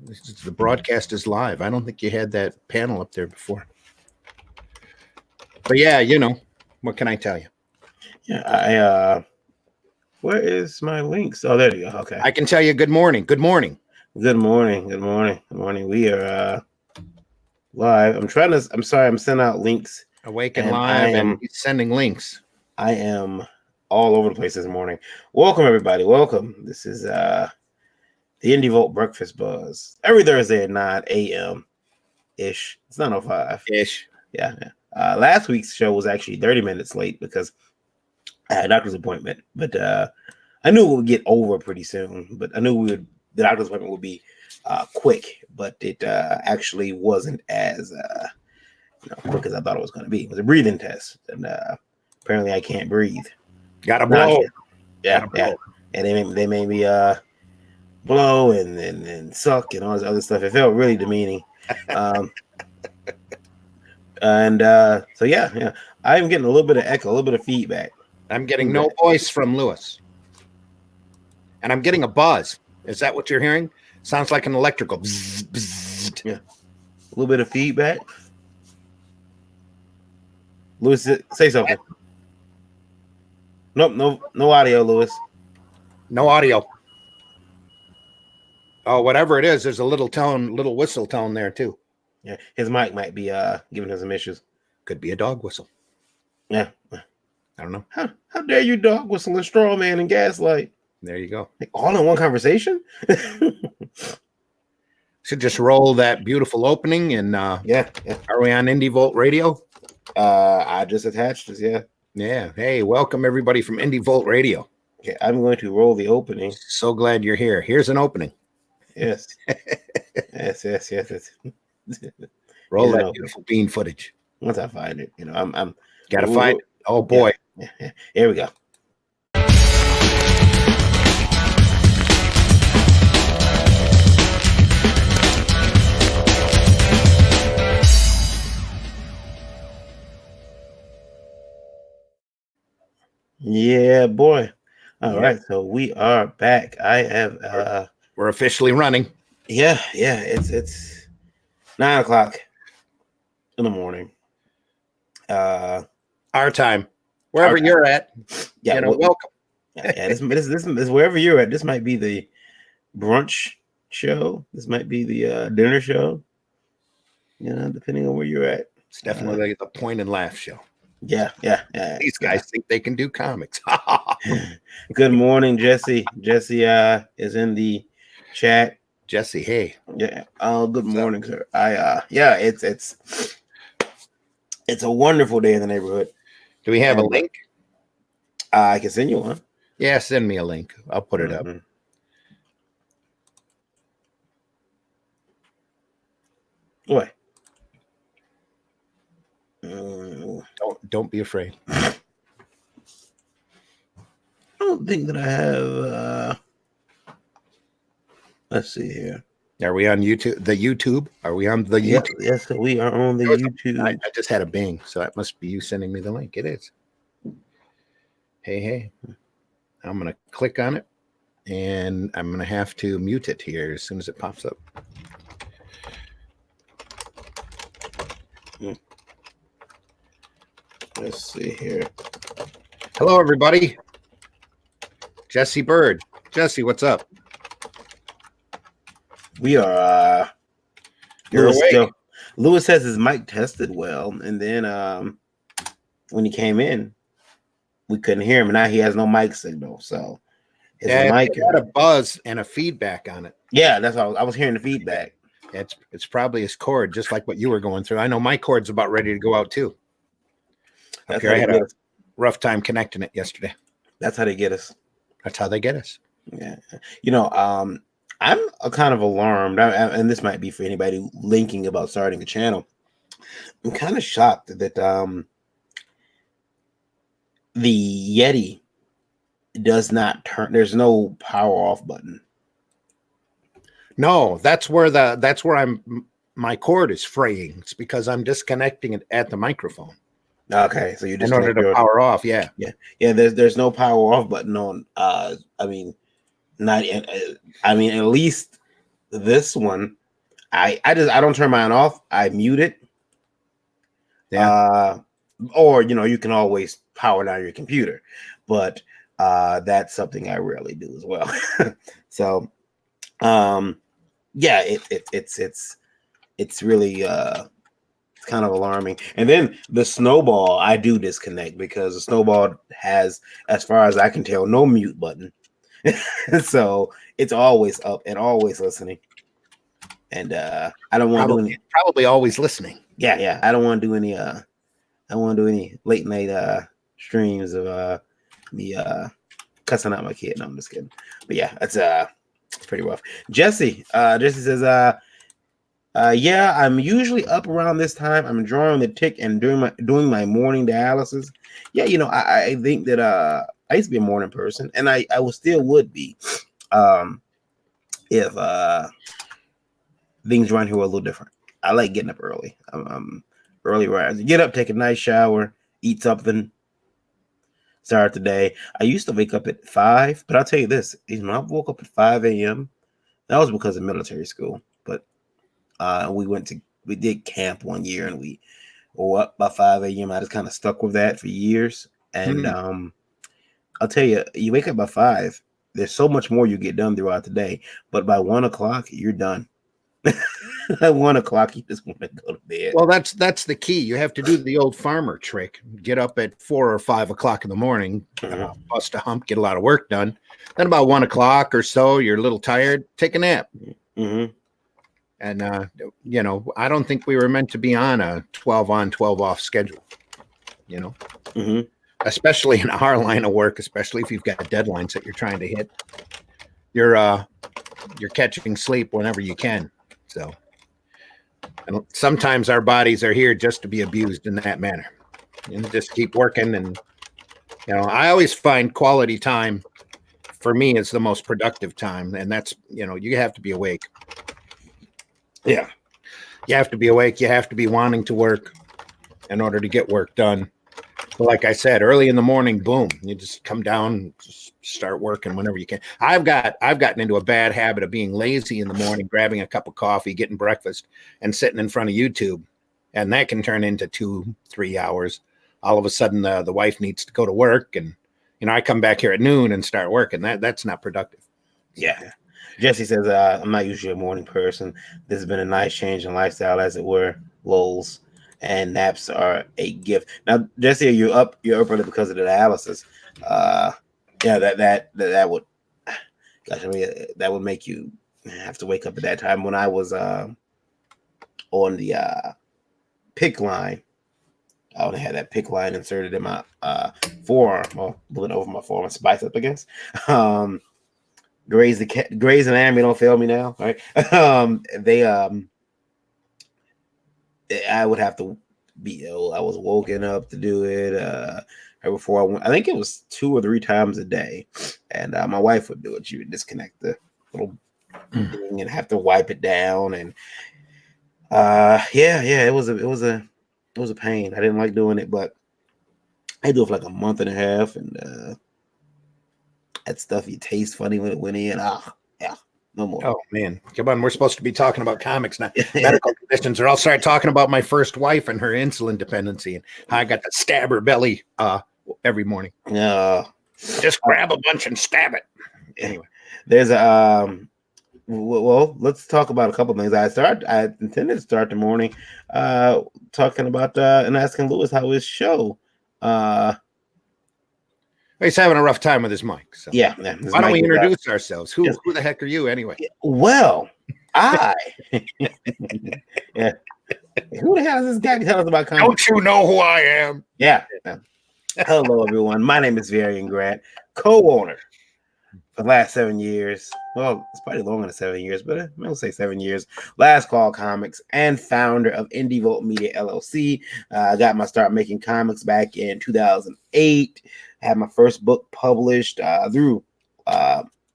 The broadcast is live. I don't think you had that panel up there before. But yeah, what can I tell you? Yeah, where is my links? Oh, there you go. Okay. I can tell you good morning. Good morning. Good morning. Good morning. Good morning. We are live. I'm sorry, I'm sending out links. Awake and live and sending links. I am all over the place this morning. Welcome, everybody. Welcome. This is the Indie Volt Breakfast Buzz. Every Thursday at 9 a.m. ish. It's 9:05. Ish. Yeah. Last week's show was actually 30 minutes late because I had a doctor's appointment. But I knew it would get over pretty soon. But I knew the doctor's appointment would be quick. But it actually wasn't as quick as I thought it was going to be. It was a breathing test. And apparently I can't breathe. Gotta blow. Yeah. And they made me blow and suck and all this other stuff. It felt really demeaning. So yeah, I'm getting a little bit of echo, a little bit of feedback. I'm getting no voice from Lewis, and I'm getting a buzz. Is that what you're hearing? Sounds like an electrical. Bzz, bzz. Yeah, a little bit of feedback. Lewis, say something. Nope, no audio, Lewis. No audio. Oh, whatever it is, there's a little whistle tone there too. Yeah, his mic might be giving him some issues. Could be a dog whistle. Yeah. I don't know. How dare you dog whistle and straw man and gaslight? There you go. Like, all in one conversation? Should just roll that beautiful opening and yeah. Are we on Indie Volt Radio? I just attached this, yeah. Yeah. Hey, welcome everybody from Indie Volt Radio. Okay, I'm going to roll the opening. So glad you're here. Here's an opening. Yes. yes. Roll that beautiful bean footage. Once I find it, I'm gotta find it. Oh boy. Yeah. Here we go. Yeah, boy. All right, so we are back. I have we're officially running. Yeah, it's 9 o'clock in the morning. Our time. Wherever you're at. Yeah, welcome. Yeah, this is wherever you're at. This might be the brunch show. This might be the dinner show. Depending on where you're at. It's definitely the point and laugh show. Yeah. These guys think they can do comics. Good morning, Jesse. Jesse is in the chat. Jesse, hey. Yeah. Good morning, sir. It's a wonderful day in the neighborhood. Do we have a link? I can send you one. Yeah, send me a link. I'll put it up. What? Don't be afraid. I don't think that I have. Let's see here. Are we on YouTube? The YouTube? Are we on the YouTube? Yes, we are on the YouTube. I just had a bing, so that must be you sending me the link. It is. Hey. I'm going to click on it, and I'm going to have to mute it here as soon as it pops up. Let's see here. Hello, everybody. Jesse Bird. Jesse, what's up? We are You're awake. Lewis says his mic tested well, and then when he came in, we couldn't hear him, and now he has no mic signal. So his mic got a buzz and a feedback on it. Yeah, that's all. I was hearing the feedback. It's probably his cord, just like what you were going through. I know my cord's about ready to go out too. I had a rough time connecting it yesterday. That's how they get us. That's how they get us. Yeah. I'm kind of alarmed, and this might be for anybody linking about starting a channel. I'm kind of shocked that the Yeti does not turn. There's no power off button. No, that's where my cord is fraying. It's because I'm disconnecting it at the microphone. Okay, so you just in order to power off. Yeah. There's no power off button on. At least this one, I don't turn mine off. I mute it. Yeah. Or you can always power down your computer, but that's something I rarely do as well. So yeah, it's really it's kind of alarming. And then the Snowball, I do disconnect because the Snowball has, as far as I can tell, no mute button. So it's always up and always listening. And I don't want to do any probably always listening. Yeah. I don't want to do any I don't want to do any late night streams of me cussing out my kid. No, I'm just kidding. But yeah, it's pretty rough. Jesse says yeah, I'm usually up around this time. I'm drawing the tick and doing my morning dialysis. Yeah, I think that I used to be a morning person, and I would be if things around here were a little different. I like getting up early. I'm early riser. Get up, take a nice shower, eat something, start the day. I used to wake up at 5, but I'll tell you this: when I woke up at 5 a.m., that was because of military school. But we did camp one year, and we were up by 5 a.m. I just kind of stuck with that for years. And I'll tell you, you wake up by 5. There's so much more you get done throughout the day, but by 1 o'clock, you're done. At 1 o'clock, you just want to go to bed. Well, that's the key. You have to do the old farmer trick. Get up at 4 or 5 o'clock in the morning, bust a hump, get a lot of work done. Then about 1 o'clock or so, you're a little tired. Take a nap. Mm-hmm. And I don't think we were meant to be on a 12 on, 12 off schedule. Especially in our line of work, especially if you've got deadlines that you're trying to hit. You're catching sleep whenever you can. So, and sometimes our bodies are here just to be abused in that manner. Just keep working. And, I always find quality time for me is the most productive time. And that's, you have to be awake. Yeah. You have to be awake. You have to be wanting to work in order to get work done. But like I said, early in the morning, boom, you just come down, just start working whenever you can. I've gotten into a bad habit of being lazy in the morning, grabbing a cup of coffee, getting breakfast, and sitting in front of YouTube. And that can turn into 2-3 hours. All of a sudden, the wife needs to go to work. And, I come back here at noon and start working. That's not productive. Yeah. Jesse says, I'm not usually a morning person. This has been a nice change in lifestyle, as it were. Lols. And naps are a gift. Now, Jesse, you're up early because of the dialysis. Yeah, that would, gosh, I mean, that would make you have to wake up at that time. When I was on the PICC line, I only had that PICC line inserted in my forearm, well, moving over my forearm, it's bicep, I guess. Grey's Anatomy don't fail me now, right? I would have to be ill. I was woken up to do it right before I went. I think it was 2 or 3 times a day, and my wife would do it. She would disconnect the little thing and have to wipe it down, and it was a pain. I didn't like doing it, but I do it for like a month and a half, and that stuff you taste funny when it went in. Yeah. No more. Oh man, come on! We're supposed to be talking about comics, not medical conditions, or I'll start talking about my first wife and her insulin dependency and how I got to stab her belly every morning. Just grab a bunch and stab it. Anyway, there's a well, let's talk about a couple of things. I intended to start the morning talking about and asking Lewis how his show. He's having a rough time with his mic. So. Yeah. Why don't we introduce ourselves? Who the heck are you anyway? Well, yeah. Who the hell is this guy to tell us about comics? Don't you know who I am? Yeah. Hello, everyone. My name is Varian Grant, co-owner for the last 7 years. Well, it's probably longer than 7 years, but I'm going to say 7 years. Last Call Comics and founder of Indie Volt Media LLC. I got my start making comics back in 2008. I had my first book published through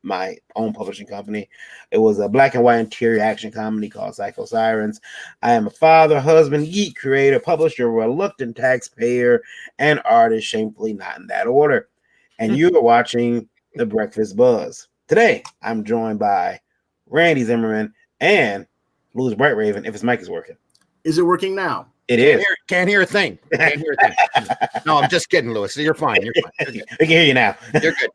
my own publishing company. It was a black and white interior action comedy called Psycho Sirens. I am a father, husband, geek, creator, publisher, reluctant taxpayer, and artist, shamefully not in that order. And you are watching The Breakfast Buzz. Today, I'm joined by Randy Zimmerman and Louis Bright Raven if his mic is working. Is it working now? It is. Can't hear a thing. Can't hear a thing. No, I'm just kidding, Louis. You're fine. You're fine. You're good. We can hear you now. You're good.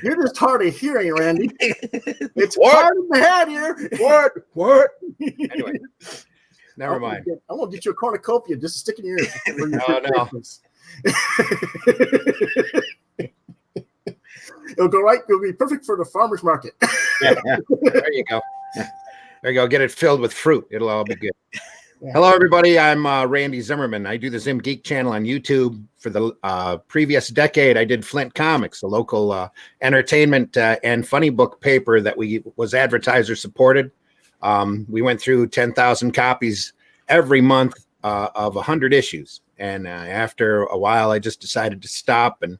You're just hard of hearing, Randy. It's What? hard in the head here. What? Anyway, never mind. I'm gonna get you a cornucopia just to stick in your ear. For your No. It'll go right. It'll be perfect for the farmer's market. There you go. There you go. Get it filled with fruit. It'll all be good. Yeah. Hello, everybody. I'm Randy Zimmerman. I do the Zim Geek channel on YouTube. For the previous decade, I did Flint Comics, a local entertainment and funny book paper that was advertiser supported. We went through 10,000 copies every month of 100 issues. And after a while, I just decided to stop and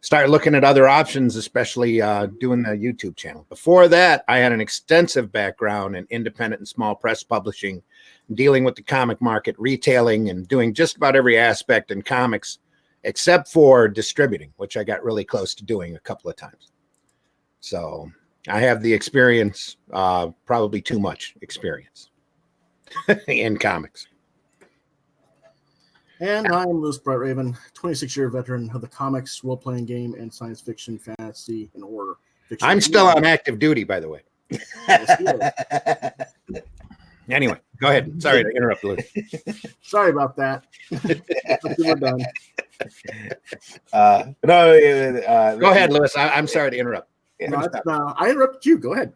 start looking at other options, especially doing the YouTube channel. Before that, I had an extensive background in independent and small press publishing, dealing with the comic market, retailing, and doing just about every aspect in comics, except for distributing, which I got really close to doing a couple of times. So I have the experience, probably too much experience in comics. And I'm Louis Bright Raven, 26-year veteran of the comics, role-playing game, and science fiction, fantasy, and horror fiction. I'm still on active duty, by the way. Anyway, go ahead. Sorry to interrupt, Louis. Sorry about that. We're done. Go ahead, Louis. I'm sorry to interrupt. No, I interrupted you. Go ahead.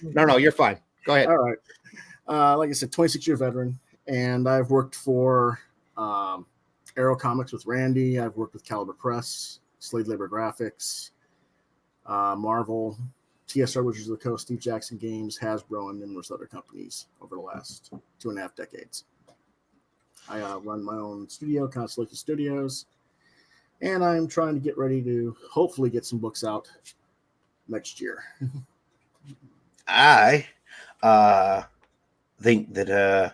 No, you're fine. Go ahead. All right. Like I said, 26-year veteran, and I've worked for Arrow Comics with Randy. I've worked with Caliber Press, Slave Labor Graphics, Marvel, TSR Wizards of the Coast, Steve Jackson Games, Hasbro, and numerous other companies over the last 2.5 decades. I run my own studio, Constellation Studios, and I'm trying to get ready to hopefully get some books out next year. I think that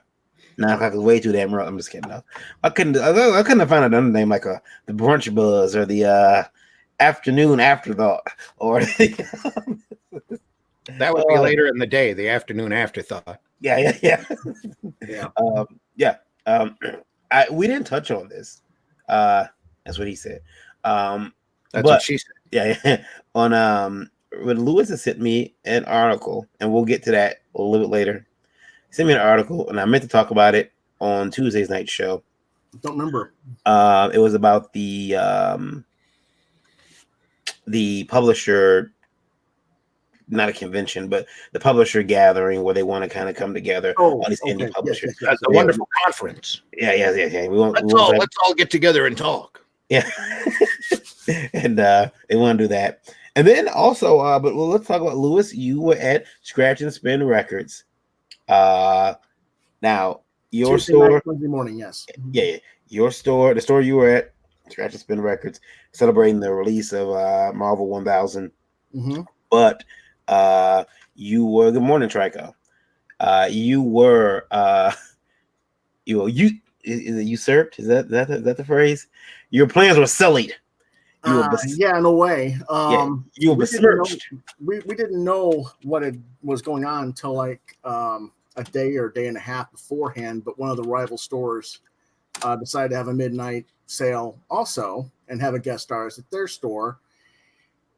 9 o'clock is way too damn early. I'm just kidding. No. I couldn't find another name like the Brunch Buzz or the Afternoon Afterthought or that would be later in the day, the afternoon afterthought. Yeah. We didn't touch on this. That's what he said. That's what she said. Yeah. On when Lewis has sent me an article, and we'll get to that a little bit later. He sent me an article, and I meant to talk about it on Tuesday's night show. Don't remember. It was about the publisher, not a convention, but the publisher gathering where they want to kind of come together. All these indie publishers. Yes. That's a wonderful conference. Yeah. Let's all get together and talk. Yeah. And they want to do that. And then also, let's talk about Lewis. You were at Scratch and Spin Records. Now your Tuesday store, night, Wednesday morning, yes. Yeah, your store, the store you were at, Scratch and Spin Records, celebrating the release of Marvel 1000. Mm-hmm. But you were good morning, Trico. You were is it usurped? Is that the phrase? Your plans were sullied. Yeah, in a way. You were besmirched. We didn't know what was going on until like a day or day and a half beforehand. But one of the rival stores decided to have a midnight sale also and have a guest stars at their store.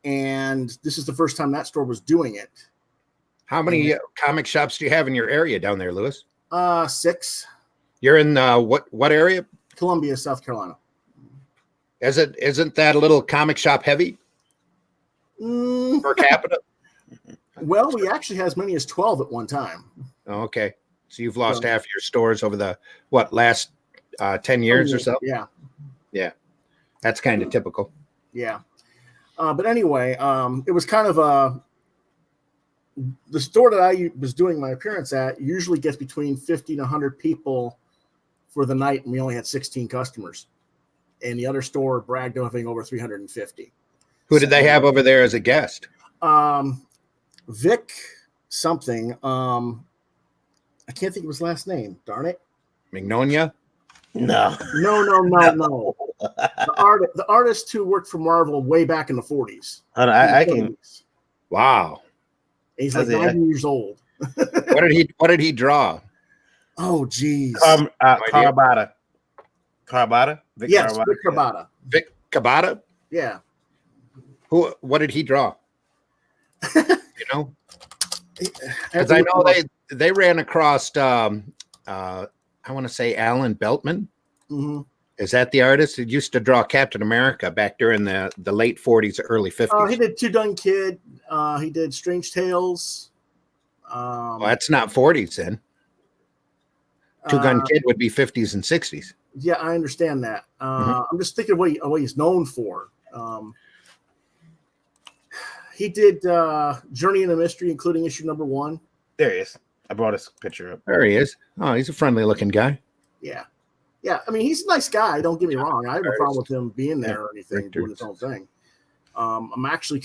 And this is the first time that store was doing it. How many comic shops do you have in your area down there, Lewis? 6. You're in what area? Columbia, South Carolina. Isn't that a little comic shop heavy per capita? Well, we actually had as many as 12 at one time. Oh, okay. So you've lost half your stores over the last 10 years or so? Yeah. That's kind of typical. Yeah. But anyway, it was kind of the store that I was doing my appearance at usually gets between 50 and 100 people for the night, and we only had 16 customers. And the other store bragged of having over 350. Who did they have over there as a guest? Vic something. I can't think of his last name. Darn it. Magnolia? No. The artist who worked for Marvel way back in the 40s. I can Wow. He's like That's it. 90 years old. What did he draw? Oh, geez. Carbata. Carbata? Vic Yes, Carbata. Vic Carbata. Vic Cabata? Yeah. What did he draw? You know? Because I I know they ran across I want to say Alan Beltman. Mm-hmm. Is that the artist that used to draw Captain America back during the late 40s, early 50s? He did Two Gun Kid. He did Strange Tales. Well, that's not 40s then. Two Gun Kid would be 50s and 60s. Yeah, I understand that. Mhm. I'm just thinking of what he's known for. He did Journey in the Mystery, including issue number 1. There he is. I brought his picture up. There he is. Oh, he's a friendly looking guy. Yeah. Yeah, I mean, he's a nice guy. Don't get me wrong. I have no problem with him being there or anything, doing his own thing. I'm actually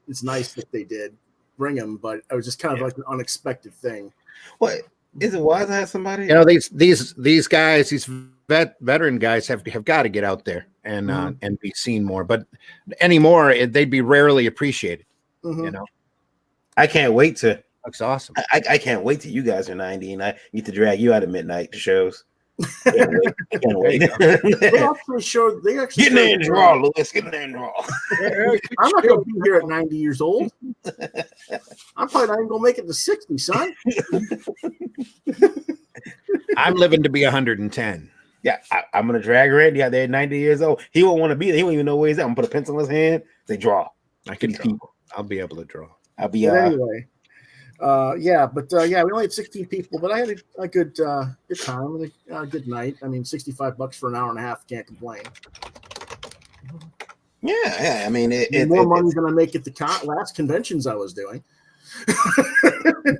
it's nice that they did bring him, but it was just kind of like an unexpected thing. What? Is it wise to have somebody? You know, these guys, these veteran guys have got to get out there and be seen more. But anymore, they'd be rarely appreciated. Mm-hmm. You know, I can't wait to. that's awesome. I can't wait till you guys are 90 and I get to drag you out at midnight to shows. I can't wait. They actually showed. Get in there and draw, Lewis. Get in there and draw. I'm not going to be here at 90 years old. I'm probably not even going to make it to 60, son. I'm living to be 110. Yeah, I'm gonna drag Randy out there at 90 years old. He won't want to be there. He won't even know where he's at. I'm gonna put a pencil in his hand. They draw. I can draw. People. I'll be able to draw. I'll be. But anyway, we only had 16 people, but I had a good time and a good night. I mean, $65 for an hour and a half, can't complain. Yeah. I mean, more money than I make at the last conventions I was doing.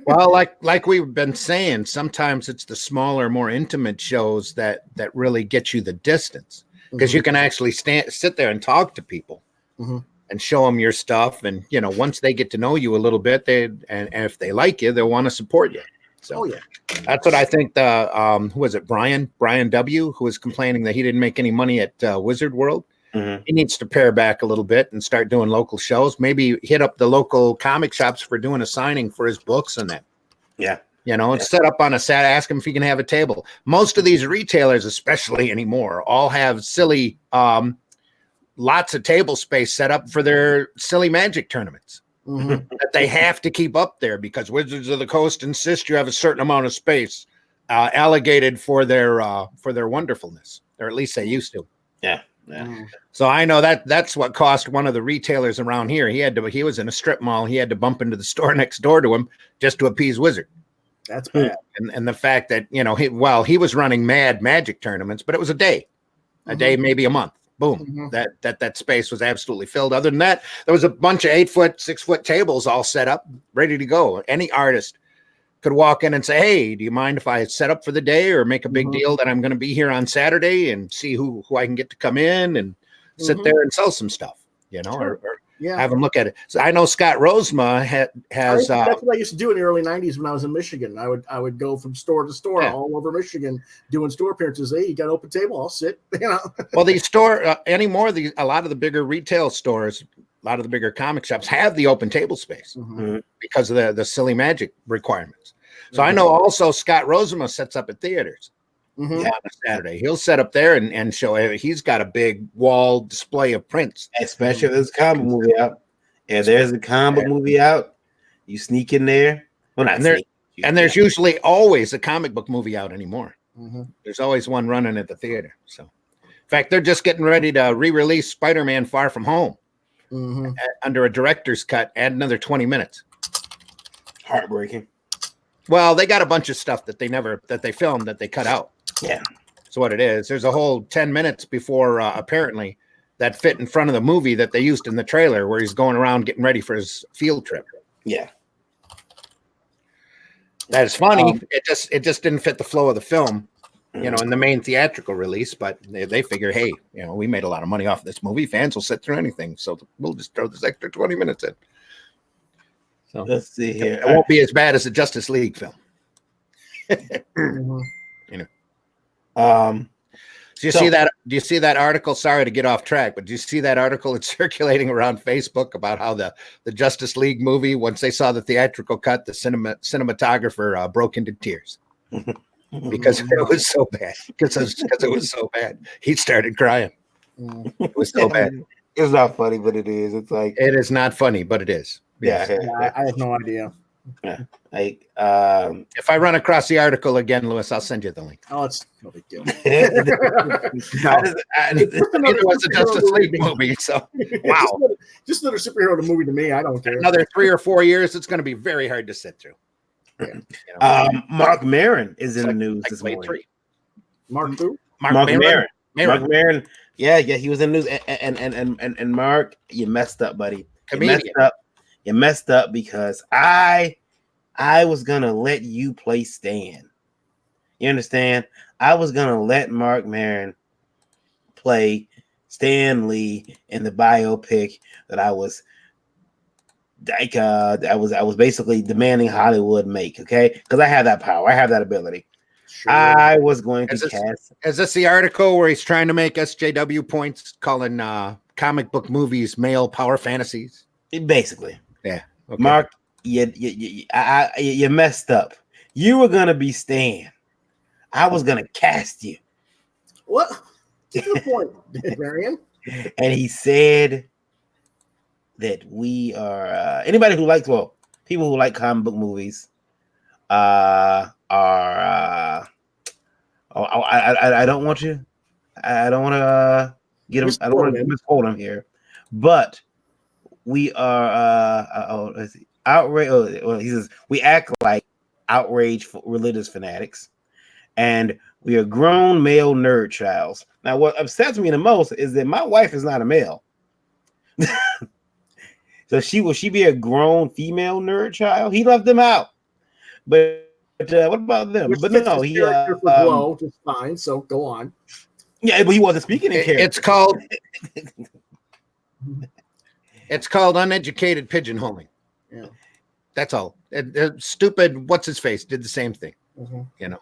Well, like we've been saying, sometimes it's the smaller, more intimate shows that really get you the distance, because you can actually sit there and talk to people and show them your stuff, and once they get to know you a little bit, and if they like you, they'll want to support you. So that's what I think. The who was it, Brian W., who was complaining that he didn't make any money at Wizard World. He needs to pare back a little bit and start doing local shows. Maybe hit up the local comic shops for doing a signing for his books and that. Yeah. And set up on a Saturday, ask him if he can have a table. Most of these retailers, especially anymore, all have silly, lots of table space set up for their silly magic tournaments that they have to keep up there because Wizards of the Coast insist you have a certain amount of space allocated for their wonderfulness, or at least they used to. Yeah. So I know that's what cost one of the retailers around here. He was in a strip mall. He had to bump into the store next door to him just to appease Wizard. That's bad. And the fact that, he was running mad magic tournaments, but it was a day, maybe a month. Boom. That space was absolutely filled. Other than that, there was a bunch of 8-foot, 6-foot tables all set up, ready to go. Any artist could walk in and say, "Hey, do you mind if I set up for the day or make a big deal that I'm going to be here on Saturday and see who I can get to come in and sit there and sell some stuff, or have them look at it." So I know Scott Rosema has. That's what I used to do in the early '90s when I was in Michigan. I would go from store to store all over Michigan doing store appearances. Hey, you got an open table? I'll sit. Well, the store anymore. A lot of the bigger retail stores, a lot of the bigger comic shops have the open table space because of the silly magic requirements. So I know also Scott Rosema sets up at theaters on a Saturday. He'll set up there and show. He's got a big wall display of prints. Especially if there's a comic movie out. If there's a comic movie out, you sneak in there. Well, not sneak. And there's usually always a comic book movie out anymore. There's always one running at the theater. So, in fact, they're just getting ready to re-release Spider-Man: Far From Home under a director's cut. Add another 20 minutes. Heartbreaking. Well, they got a bunch of stuff that they filmed that they cut out. Yeah. So what it is, there's a whole 10 minutes before apparently that fit in front of the movie that they used in the trailer where he's going around getting ready for his field trip. Yeah. That is funny. It just didn't fit the flow of the film, in the main theatrical release, but they figure, hey, we made a lot of money off this movie. Fans will sit through anything. So we'll just throw this extra 20 minutes in. So let's see here. It won't be as bad as the Justice League film. Do you see that? Do you see that article? Sorry to get off track, but do you see that article? It's circulating around Facebook about how the Justice League movie, once they saw the theatrical cut, the cinematographer broke into tears because it was so bad. Because it was so bad, he started crying. It was so bad. It's not funny, but it is. It's like it is not funny, but it is. Yes. Yeah, I have no idea. Yeah. Like if I run across the article again, Lewis, I'll send you the link. Oh, it's no big deal. It was a Justice League movie, so wow. Just another superhero movie to me. I don't care. Another 3 or 4 years, it's going to be very hard to sit through. Yeah. Mark Maron is in the news this morning. 3. Mark who? Mark Maron. Mark Maron. Yeah, he was in the news. And Mark, you messed up, buddy. You messed up because I was gonna let you play Stan. You understand? I was gonna let Mark Maron play Stan Lee in the biopic that I was like I was basically demanding Hollywood make, okay? Because I have that power, I have that ability. Sure. I was going to cast. Is this the article where he's trying to make SJW points, calling comic book movies male power fantasies? Basically, yeah. Okay. Mark, you messed up. You were gonna be Stan. I was gonna cast you. What? Get to the point, Marion. And he said that we are anybody who likes people who like comic book movies are I don't want to get him. I don't want to misquote him here, but we are outraged. Well, he says we act like outraged religious fanatics, and we are grown male nerd childs. Now, what upsets me the most is that my wife is not a male. So will she be a grown female nerd child? He left them out, but what about them? Which but no, he just fine. So go on. Yeah, but he wasn't speaking in character. It's called uneducated pigeonholing. Yeah, that's all. Stupid. What's his face did the same thing. Mm-hmm. You know,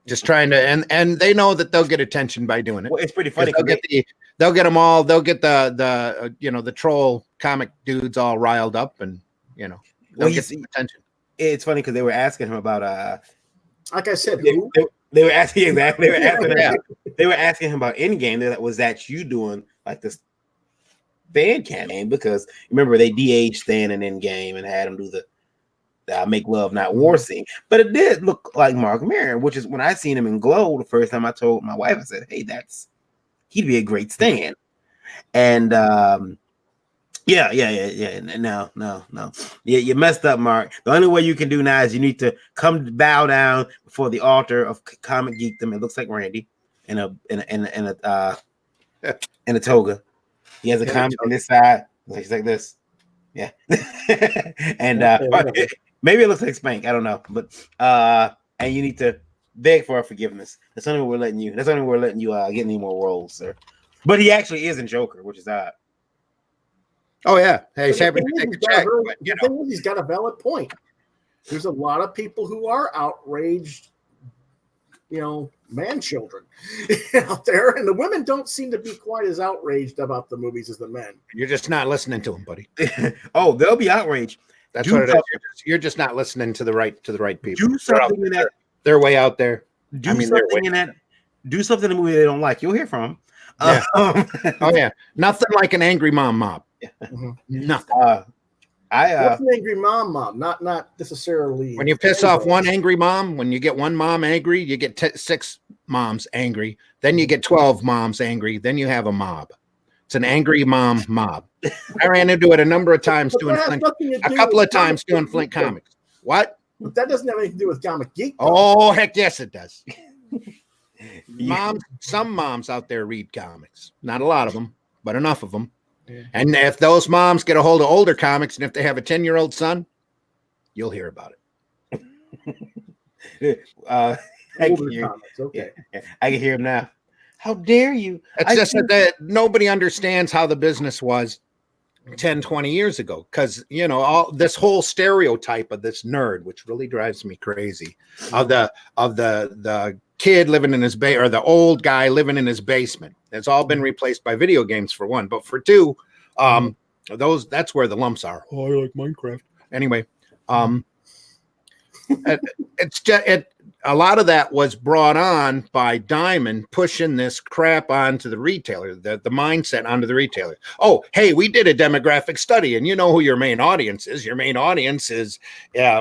just trying to and they know that they'll get attention by doing it. Well, it's pretty funny. They'll get them all. They'll get the troll comic dudes all riled up, and they'll get some attention. It's funny because they were asking him about like I said, they were asking exactly. They were asking him about Endgame. Was that you doing like this fan campaign? Because remember they de-aged Stan in Endgame and had him do the make love not war scene. But it did look like Mark Maron, which is when I seen him in Glow the first time. I told my wife, I said, "Hey, he'd be a great Stan." And yeah. No. Yeah, you messed up, Mark. The only way you can do now is you need to come bow down before the altar of comic geekdom. It looks like Randy in a toga. He has a comic on this side. He's like this. Yeah. And maybe it looks like Spank. I don't know. But and you need to beg for our forgiveness. That's only way we're letting you get any more roles, sir. But he actually is in Joker, which is odd. Oh yeah, hey, he's happy to take a check. The thing is, he's got a valid point. There's a lot of people who are outraged, man children out there, and the women don't seem to be quite as outraged about the movies as the men. You're just not listening to them, buddy. Oh, they'll be outraged. That's what it is. You're just not listening to the right people. Do something in that. They're way out there. Do something in that. Do something in the movie they don't like. You'll hear from them. Yeah. Oh yeah, nothing like an angry mom mob. Mm-hmm. Nothing. What's an angry mom? Not necessarily. When you piss off one angry mom, when you get one mom angry, you get 6 moms angry. Then you get 12 moms angry. Then you have a mob. It's an angry mom mob. I ran into it a number of times doing Flint. A couple of times doing Flint comics. What? But that doesn't have anything to do with Comic Geek. Oh heck yes, it does. Some moms out there read comics. Not a lot of them, but enough of them. Yeah. And if those moms get a hold of older comics, and if they have a 10-year-old son, you'll hear about it. I can hear, okay. Yeah, I can hear him now. How dare you? It's just that nobody understands how the business was 10, 20 years ago, because all this whole stereotype of this nerd, which really drives me crazy, of the kid living in his or the old guy living in his basement. It's all been replaced by video games for one, but for two, that's where the lumps are. Oh, I like Minecraft. Anyway, it's just a lot of that was brought on by Diamond pushing this crap onto the retailer, the mindset onto the retailer. Oh, hey, we did a demographic study, and you know who your main audience is. Your main audience is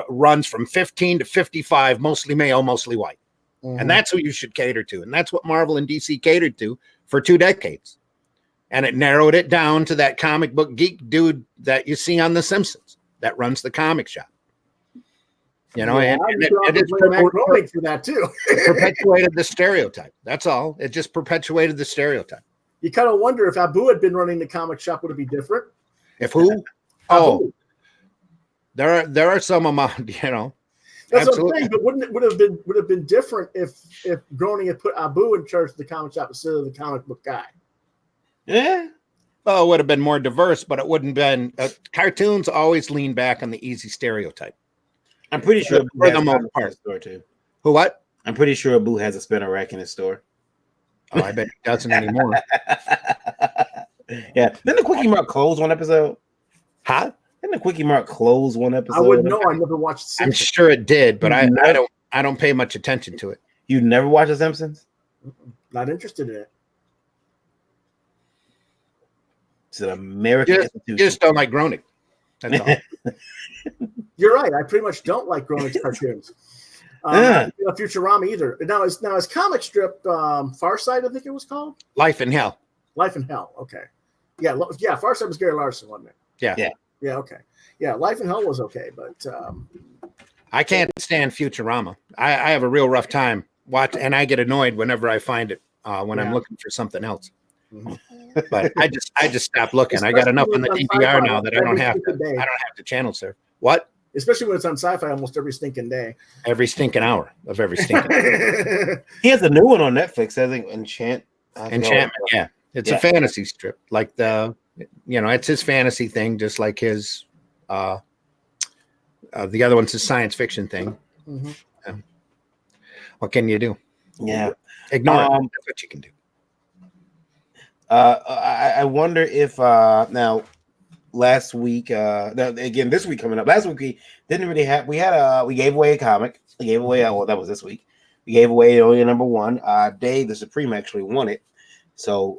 runs from 15 to 55, mostly male, mostly white. And that's who you should cater to. And that's what Marvel and DC catered to for 2 decades. And it narrowed it down to that comic book geek dude that you see on The Simpsons that runs the comic shop. And it for that too. perpetuated the stereotype. That's all. It just perpetuated the stereotype. You kind of wonder if Abu had been running the comic shop, would it be different? If who? Oh, there are some amount, That's absolutely. what I'm saying. But would have been different if Groening had put Abu in charge of the comic shop instead of the comic book guy? Yeah. Well, it would have been more diverse, but it wouldn't been. Cartoons always lean back on the easy stereotype. I'm pretty sure for the most part. Store too. Who? What? I'm pretty sure Abu has a spinner rack in his store. Oh, I bet he doesn't anymore. Yeah. Didn't the Quickie Mart close one episode? Huh? Didn't the Quickie Mart close one episode? I wouldn't know. I never watched. I'm sure it did, but I don't pay much attention to it. You never watched The Simpsons? Not interested in it. It's an American institution. You just don't like Groening. That's all. You're right. I pretty much don't like Groening's cartoons. Futurama either. Now his comic strip, Far Side, I think it was called. Life in Hell. Life in Hell. Okay. Yeah. Far Side was Gary Larson, wasn't it? Yeah. Yeah. Okay. Yeah. Life in Hell was okay, but I can't stand Futurama. I have a real rough time and I get annoyed whenever I find it when I'm looking for something else. But I just stopped looking. I got enough on the DVR now that I don't have to channel surf. What? Especially when it's on Sci-Fi almost every stinking day. Every stinking hour of every stinking day. He has a new one on Netflix, I think, Enchantment, yeah. It's a fantasy strip. Like it's his fantasy thing, just like his the other one's his science fiction thing. What can you do? Yeah. Ignore it. That's what you can do. I wonder if now last week again this week coming up. Last week we didn't really have we gave away a comic. We gave away that was this week. We gave away only number 1. Dave the Supreme actually won it. So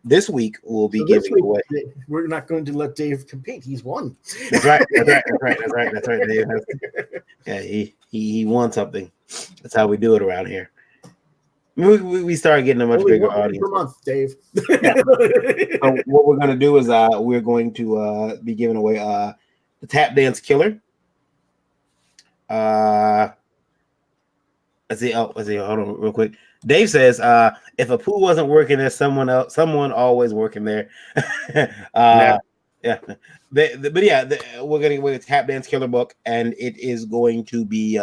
this week we'll be giving away. We're not going to let Dave compete. He's won. That's right, Dave. Yeah, he won something. That's how we do it around here. We started getting a much bigger audience per month, Dave. So what we're going to do is we're going to be giving away the Tap Dance Killer. Let's see. Hold on, real quick. Dave says, "If a poo wasn't working there, someone always working there." Yeah. But yeah, we're going to give away the Tap Dance Killer book, and it is going to be.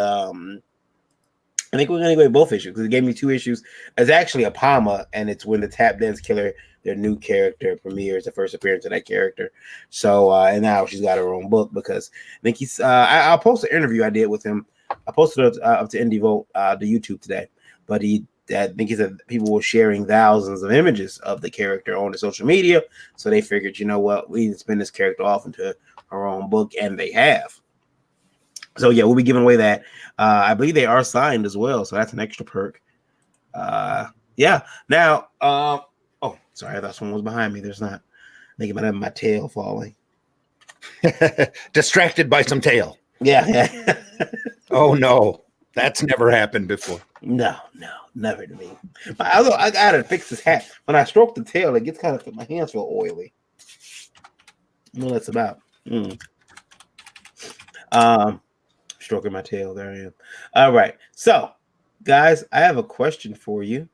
I think we're going to go with both issues because it gave me 2 issues. It's actually a Palma, and it's when the Tap Dance Killer, their new character, premieres, the first appearance of that character. So, and now she's got her own book because I think he's. I'll post an interview I did with him. I posted it up to Indie Vote, the YouTube today. But I think he said people were sharing thousands of images of the character on the social media. So they figured, you know what, we need to spin this character off into her own book, and they have. So yeah, we'll be giving away that. I believe they are signed as well, so that's an extra perk. Yeah. Now, oh, sorry, I thought someone was behind me. There's not. I think it might have my tail falling. Distracted by some tail. Yeah. Oh no, that's never happened before. No, never to me. I gotta fix this hat. When I stroke the tail, it gets kind of my hands feel oily. I know what that's about. Stroking my tail. There I am. All right. So, guys, I have a question for you.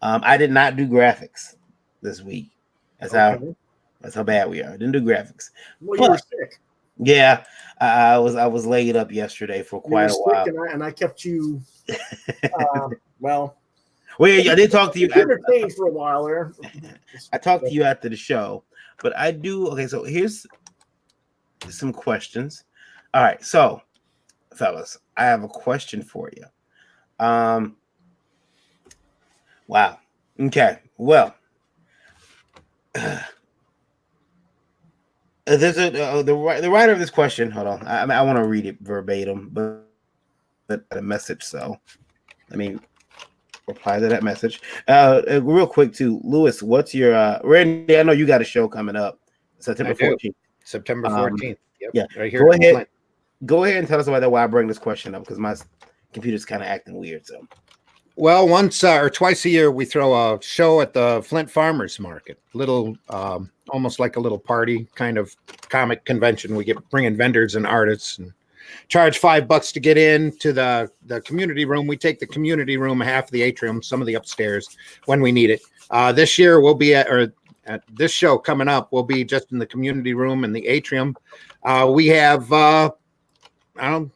I did not do graphics this week. That's how bad we are. I didn't do graphics. Well, you were sick. Yeah, I was laid up yesterday for quite a while, and I kept you. Well, I did talk to you. Entertained for a while there. I talked to you after the show. But I do. Okay, so here's some questions. All right, so fellas, I have a question for you. Wow. Okay. Well, there's the writer of this question. Hold on, I want to read it verbatim, but a message. So let me reply to that message. Real quick too, Lewis. What's your Randy? I know you got a show coming up September 14th. September 14th. Yep. Yeah. Right here. Go ahead and tell us about that. Why I bring this question up, because my computer's kind of acting weird. So. Well, once or twice a year, we throw a show at the Flint Farmers Market. Little, almost like a little party kind of comic convention. We bring in vendors and artists and charge $5 to get in to the community room. We take the community room, half of the atrium, some of the upstairs when we need it. This year we'll be at this show coming up. We'll be just in the community room and the atrium. We have.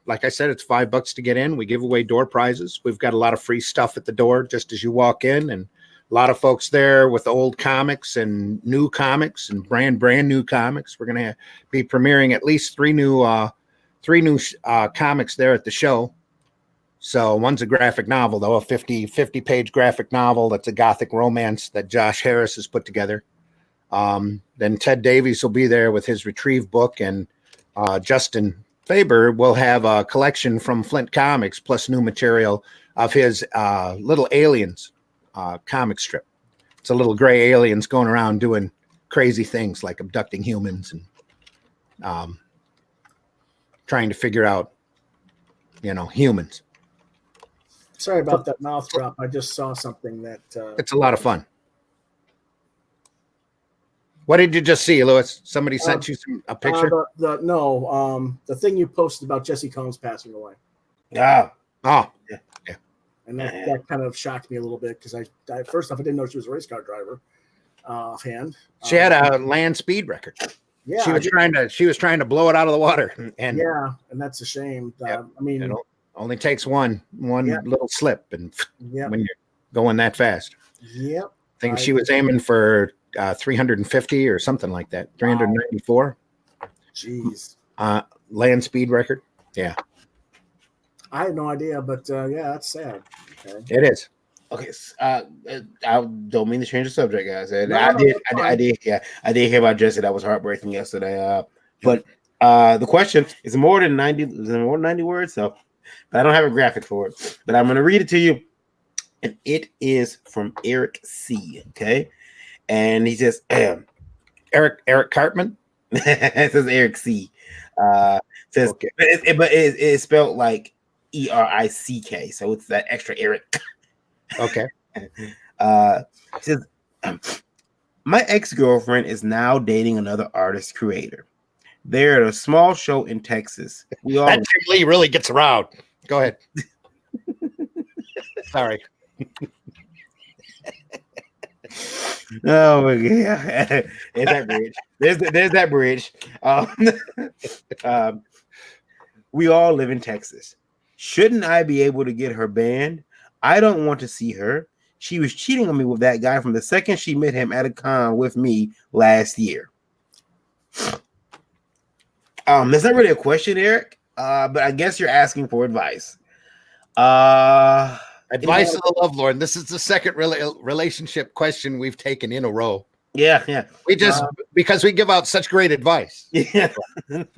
Like I said, it's $5 to get in. We give away door prizes. We've got a lot of free stuff at the door just as you walk in, and a lot of folks there with old comics and new comics and brand new comics. We're going to be premiering at least three new comics there at the show. So one's a graphic novel, though, a 50-page graphic novel. That's a gothic romance that Josh Harris has put together. Then Ted Davies will be there with his Retrieve book, and Justin Faber will have a collection from Flint Comics plus new material of his Little Aliens comic strip. It's a little gray aliens going around doing crazy things like abducting humans and trying to figure out, humans. Sorry about that mouth drop. I just saw something that it's a lot of fun. What did you just see, Lewis? Somebody sent you a picture? The thing you posted about Jesse Combs passing away. Yeah. Oh, yeah. And that kind of shocked me a little bit because I first off, I didn't know she was a race car driver offhand. She had a land speed record. Yeah. She was trying to blow it out of the water. And that's a shame. Yep. I mean, it only takes one little slip and when you're going that fast. Yep. I think she was aiming for 350 or something like that. 394. Jeez. Land speed record. Yeah. I had no idea, but that's sad. Okay. It is. Okay. I don't mean to change the subject, guys. I did hear about Jesse. That was heartbreaking yesterday. But the question is more than 90. Is it more than 90 words? So, but I don't have a graphic for it. But I'm going to read it to you, and it is from Eric C. Okay. And he says, Eric Cartman. It says Eric C. Says, okay. but it's spelled like ERICK, so it's that extra Eric. Okay. Says, my ex-girlfriend is now dating another artist creator. They're at a small show in Texas. That Tim Lee really gets around. Go ahead. Sorry. Oh my god! There's that bridge. There's that bridge. We all live in Texas. Shouldn't I be able to get her banned? I don't want to see her. She was cheating on me with that guy from the second she met him at a con with me last year. That's not really a question, Eric. But I guess you're asking for advice. Advice of the Love Lord. This is the second relationship question we've taken in a row. Yeah. We just because we give out such great advice. Yeah. Who's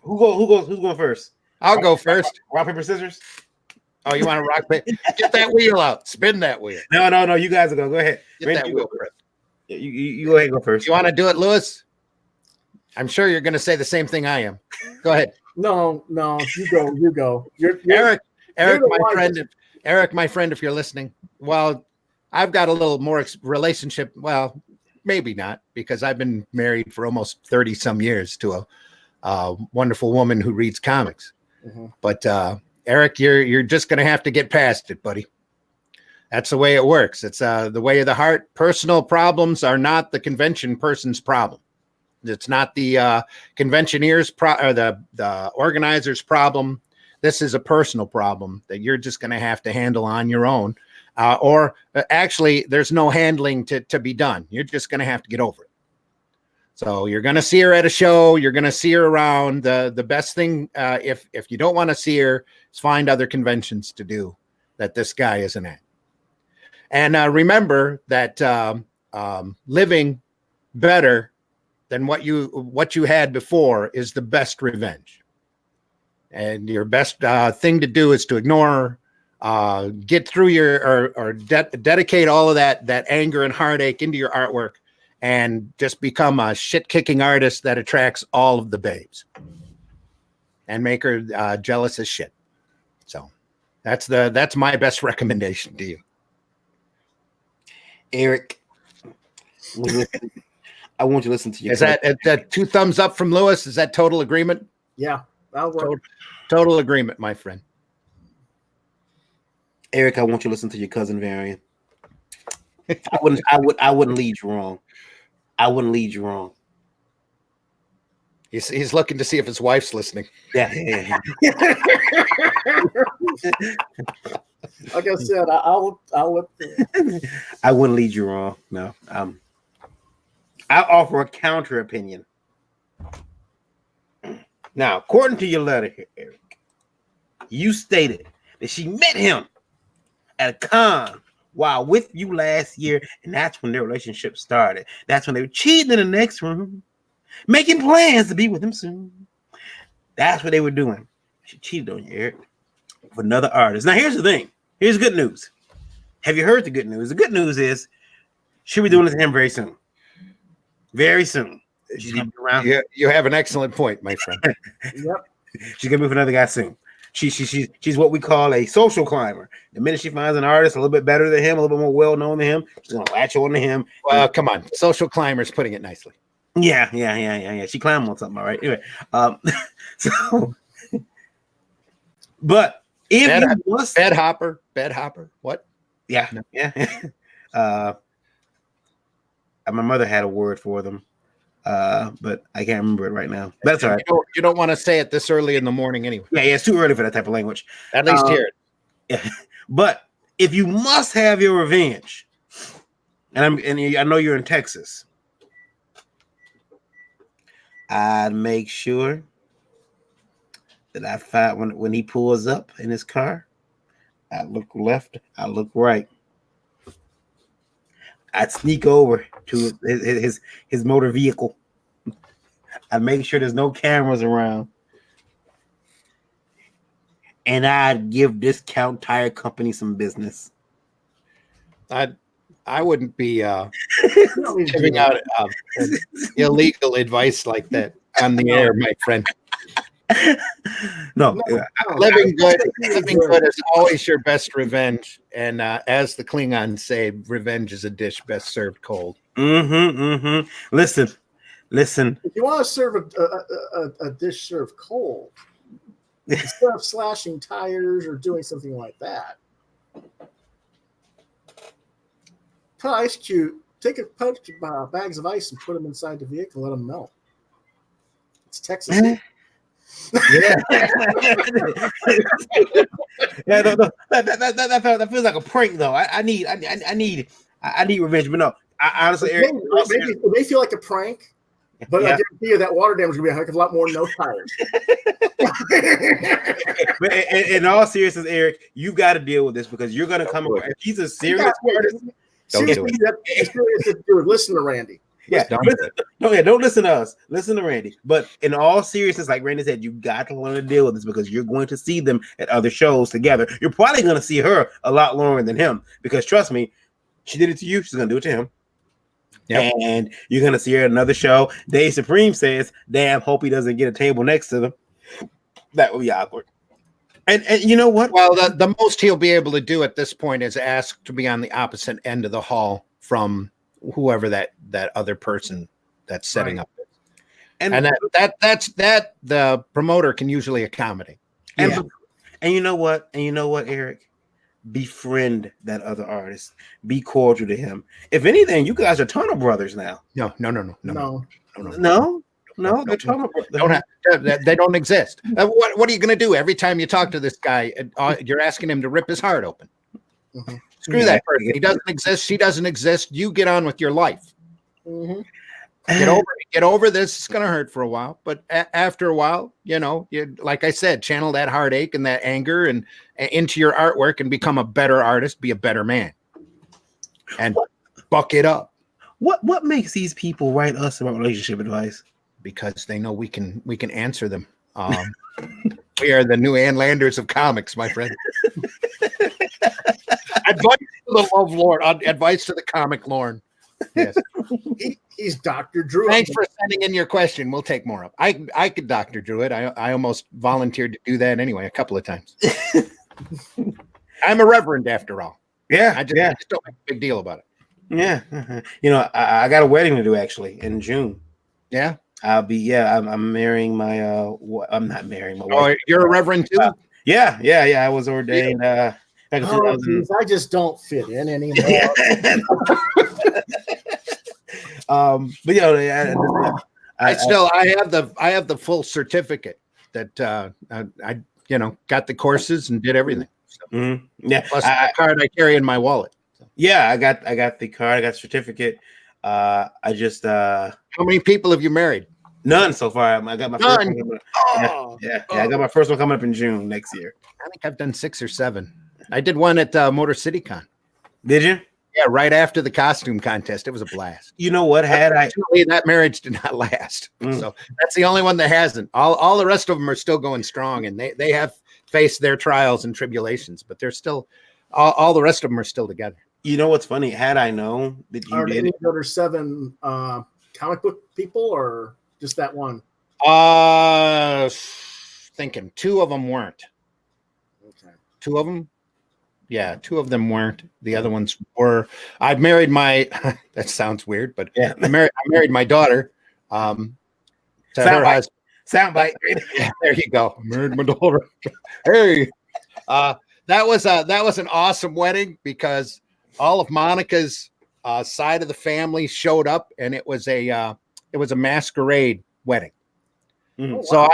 going first? I'll go first. Rock, paper, scissors. Oh, you want to rock paper? Get that wheel out. Spin that wheel. No. You guys are going. Go ahead. Get that wheel first. You go ahead and go first. You want to do it, Lewis? I'm sure you're going to say the same thing I am. Go ahead. No. You go. You're Eric, my friend, if you're listening, well, I've got a little more relationship. Well, maybe not, because I've been married for almost 30 some years to a wonderful woman who reads comics. Mm-hmm. But Eric, you're just going to have to get past it, buddy. That's the way it works. It's the way of the heart. Personal problems are not the convention person's problem. It's not the conventioneer's or the organizer's problem. This is a personal problem that you're just going to have to handle on your own. Or actually, there's no handling to be done. You're just going to have to get over it. So you're going to see her at a show. You're going to see her around. The best thing, if you don't want to see her, is find other conventions to do that this guy isn't at. And remember that living better than what you had before is the best revenge. And your best thing to do is to ignore, get through your dedicate all of that anger and heartache into your artwork, and just become a shit-kicking artist that attracts all of the babes and make her jealous as shit. So that's my best recommendation to you, Eric. I want you to listen to your. Is that 2 thumbs up from Lewis? Is that total agreement? Yeah, that'll work. Total agreement, my friend. Eric, I want you to listen to your cousin variant. I wouldn't lead you wrong. I wouldn't lead you wrong. He's looking to see if his wife's listening. Yeah. Like I said, I'll I wouldn't lead you wrong. No. I offer a counter opinion. Now, according to your letter here, Eric, you stated that she met him at a con while with you last year, and that's when their relationship started. That's when they were cheating in the next room, making plans to be with him soon. That's what they were doing. She cheated on you, Eric, with another artist. Now, here's the thing. Here's good news. Have you heard the good news? The good news is she'll be doing this to him very soon. Very soon. She's gonna be around. Yeah, you have an excellent point, my friend. Yep. She's gonna be with another guy soon. She's what we call a social climber. The minute she finds an artist a little bit better than him, a little bit more well known than him, she's gonna latch on to him. Well, come on, social climbers, putting it nicely. Yeah. She climbed on something, all right. Anyway, so, but if bed hopper, what? Yeah. My mother had a word for them, but I can't remember it right now. That's all right. You don't want to say it this early in the morning anyway. Yeah, it's too early for that type of language. At least hear it. Yeah. But if you must have your revenge, and I know you're in Texas, I'd make sure that I find when he pulls up in his car, I look left, I look right. I'd sneak over to his motor vehicle. I'd make sure there's no cameras around. And I'd give Discount Tire Company some business. I wouldn't be giving out illegal advice like that on the air, my friend. No. Living good is always your best revenge. And as the Klingons say, revenge is a dish best served cold. Listen. If you want to serve a dish served cold, instead of slashing tires or doing something like that, put ice cube, take bags of ice and put them inside the vehicle, let them melt. It's Texas. Yeah. That feels like a prank though. I need revenge, but no. I honestly, Eric, it may feel like a prank, but I guarantee you that water damage will be a heck of a lot more than no tires. But in all seriousness, Eric, you got to deal with this because you're going to come. If he's a serious artist, don't do it. Listen to Randy. Yeah, don't listen to us. Listen to Randy. But in all seriousness, like Randy said, you got to learn to deal with this because you're going to see them at other shows together. You're probably going to see her a lot longer than him because trust me, she did it to you. She's going to do it to him. Yep. And you're going to see her at another show. Dave Supreme says, damn, hope he doesn't get a table next to them. That would be awkward. And you know what? Well, the most he'll be able to do at this point is ask to be on the opposite end of the hall from whoever that other person that's setting up. And that's the promoter can usually accommodate. And you know what? Eric? Befriend that other artist. Be cordial to him. If anything, you guys are Tunnel Brothers now. No. They're Tunnel Brothers. They don't exist. What are you going to do every time you talk to this guy? You're asking him to rip his heart open. Screw that person. He doesn't exist. She doesn't exist. You get on with your life. Get over this. It's going to hurt for a while, but after a while, you, like I said, channel that heartache and that anger and into your artwork and become a better artist, be a better man, and buck it up. What makes these people write us about relationship advice? Because they know we can answer them. We are the new Ann Landers of comics, my friend. Advice to the love lord, advice to the comic lord. Yes. He's Dr. Drew. Thanks for sending in your question. We'll take more up. I could Dr. Drew it. I almost volunteered to do that anyway a couple of times. I'm a reverend after all. Yeah. I just don't make a big deal about it. Yeah. I got a wedding to do actually in June. Yeah. I'm marrying my I'm not marrying my wife. Oh, you're a reverend too? Yeah. I was ordained back in 2000. Geez, I just don't fit in anymore. But I have the full certificate that I got the courses and did everything. So. Yeah. Plus the card I carry in my wallet. So. Yeah, I got the card, I got the certificate. I just how many people have you married? None so far. I got my first one. I got my first one coming up in June next year. I think I've done 6 or 7. I did one at Motor City Con. Did you? Yeah, right after the costume contest. It was a blast. You know what? That marriage did not last. So that's the only one that hasn't. All the rest of them are still going strong, and they have faced their trials and tribulations, but they're still all the rest of them are still together. You know what's funny? Had I known that you did, go to 7 comic book people, or just that one? Thinking 2 of them weren't. Okay. 2 of them. Yeah, 2 of them weren't. The other ones were. I married my. That sounds weird, but yeah, I married my daughter. To her husband. Soundbite. Yeah, there you go. I married my daughter. Hey, that was an awesome wedding because all of Monica's side of the family showed up, and it was a masquerade wedding. Oh, so wow.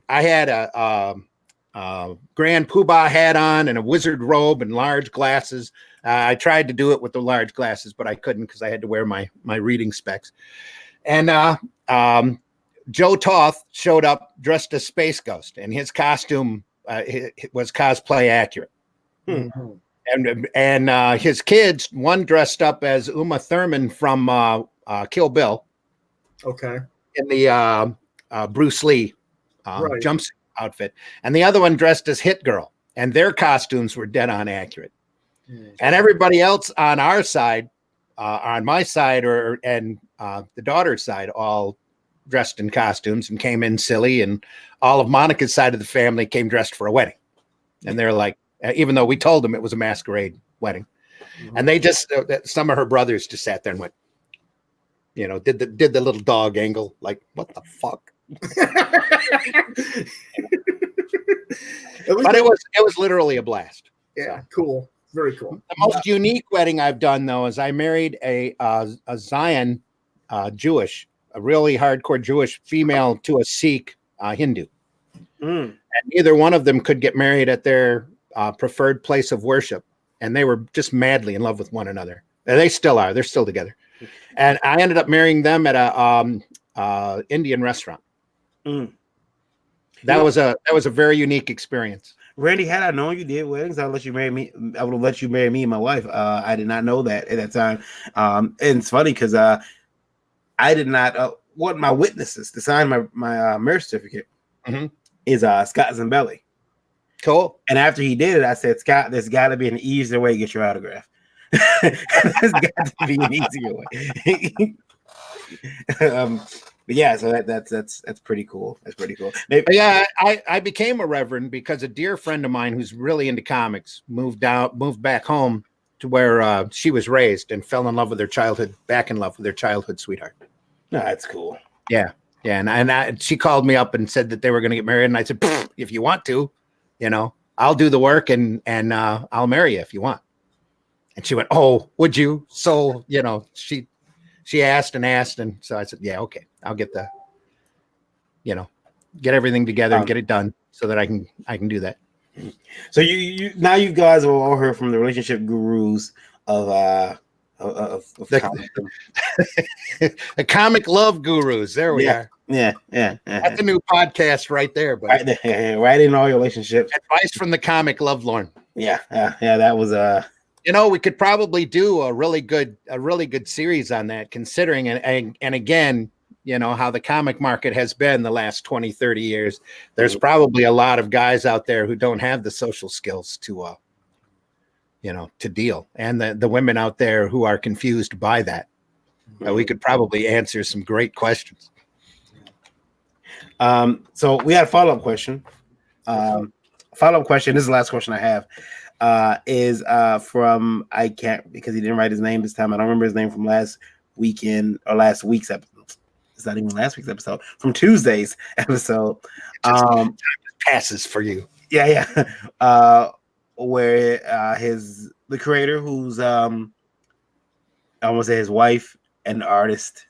I had a grand poobah hat on and a wizard robe and large glasses. I tried to do it with the large glasses, but I couldn't because I had to wear my reading specs. And Joe Toth showed up dressed as Space Ghost, and his costume was cosplay accurate. And his kids, one dressed up as Uma Thurman from Kill Bill. Okay. In the Bruce Lee jumpsuit outfit, and the other one dressed as Hit Girl, and their costumes were dead on accurate. And everybody else on our side, on my side, and the daughter's side, all dressed in costumes and came in silly, and all of Monica's side of the family came dressed for a wedding. And they're like, even though we told them it was a masquerade wedding, and they just some of her brothers just sat there and went, did the little dog angle, like, what the fuck? But it was literally a blast. Yeah, cool. Very cool. The most unique wedding I've done, though, is I married a Zion Jewish, a really hardcore Jewish female to a Sikh Hindu. And neither one of them could get married at their preferred place of worship. And they were just madly in love with one another. And they still are. They're still together. And I ended up marrying them at a Indian restaurant. That was a very unique experience. Randy, had I known you did weddings, I would have let you marry me and my wife. I did not know that at that time. And it's funny because I did not want my witnesses to sign my marriage certificate. Is Scott Zambelli. Cool. And after he did it, I said, Scott, there's got to be an easier way to get your autograph. There's got to be an easier way. But yeah, so that's pretty cool. That's pretty cool. Yeah, I became a reverend because a dear friend of mine who's really into comics moved back home to where she was raised and fell in love with their childhood sweetheart. No, that's cool. Yeah. And she called me up and said that they were going to get married, and I said, if you want to, I'll do the work and I'll marry you if you want. And she went, oh, would you? So she asked, and so I said, yeah, okay, I'll get get everything together and get it done so that I can do that. So you now you guys have all heard from the relationship gurus of of The- comic. The comic love gurus. There we are. Yeah. That's a new podcast right there, but Right there, right in all your relationships. advice from the comic love lorn. Yeah. That was You know, we could probably do a really good series on that, considering and again, you know, how the comic market has been the last 20, 30 years. There's probably a lot of guys out there who don't have the social skills to you know, to deal, and the women out there who are confused by that. We could probably answer some great questions. So we had a follow-up question. This is the last question I have. Is from, I can't, because he didn't write his name this time. I don't remember his name from last weekend or last week's episode. It's not even last week's episode, from Tuesday's episode. Passes for you. Yeah. Where the creator, who's I almost say his wife and artist,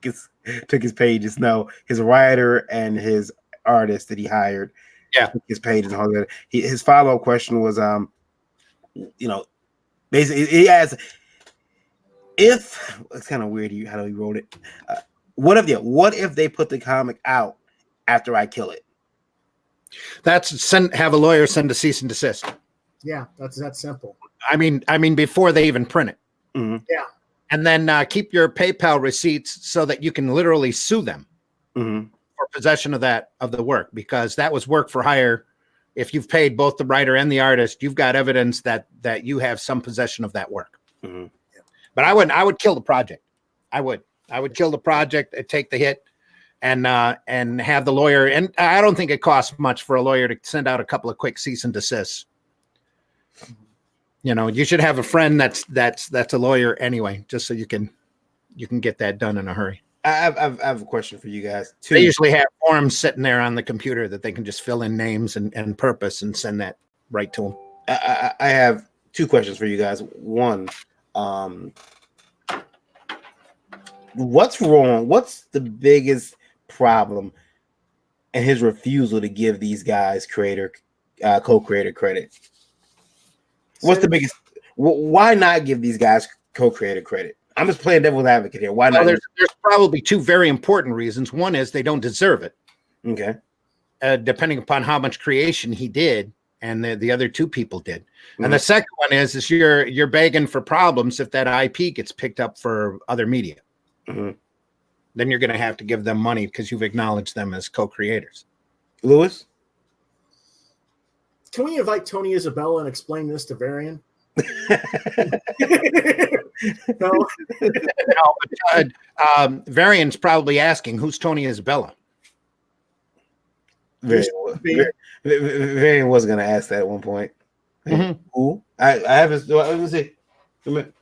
took his pages. No, his writer and his artist that he hired. Yeah, took his page and all that. His follow-up question was, you know, basically he asked, if it's kind of weird how he wrote it. What if they put the comic out after I kill it? Have a lawyer send a cease and desist. Yeah, that's that simple. I mean, before they even print it. Mm-hmm. Yeah. And then keep your PayPal receipts so that you can literally sue them for possession of the work, because that was work for hire. If you've paid both the writer and the artist, you've got evidence that you have some possession of that work. Mm-hmm. But I would kill the project. I would kill the project, take the hit, and have the lawyer. And I don't think it costs much for a lawyer to send out a couple of quick cease and desists. You know, you should have a friend that's a lawyer anyway, just so you can get that done in a hurry. I have a question for you guys too. They usually have forms sitting there on the computer that they can just fill in names and purpose and send that right to them. I have two questions for you guys. One, what's wrong? What's the biggest problem in his refusal to give these guys co-creator credit? What's the biggest? Why not give these guys co-creator credit? I'm just playing devil's advocate here. Why not? There's probably two very important reasons. One is they don't deserve it. Okay. Depending upon how much creation he did, and the other two people did. And the second one is you're begging for problems if that IP gets picked up for other media. Then you're going to have to give them money because you've acknowledged them as co-creators. Lewis? Can we invite Tony Isabella and explain this to Varian? No. But Varian's probably asking, who's Tony Isabella? Varian was going to ask that at one point. Who? I haven't. Let me see. Believe it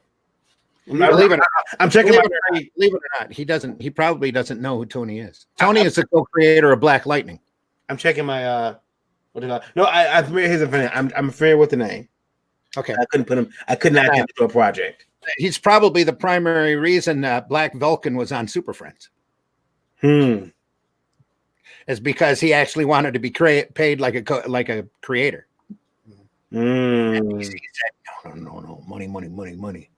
I'm checking. Believe it or not, he doesn't. He probably doesn't know who Tony is. Tony is the co-creator of Black Lightning. I'm checking my. What did I? No, I'm familiar. I'm familiar with the name. Okay, I couldn't put him. I could not get into a project. He's probably the primary reason Black Vulcan was on Super Friends. Is because he actually wanted to be paid like a creator. And he said, no, money. Money.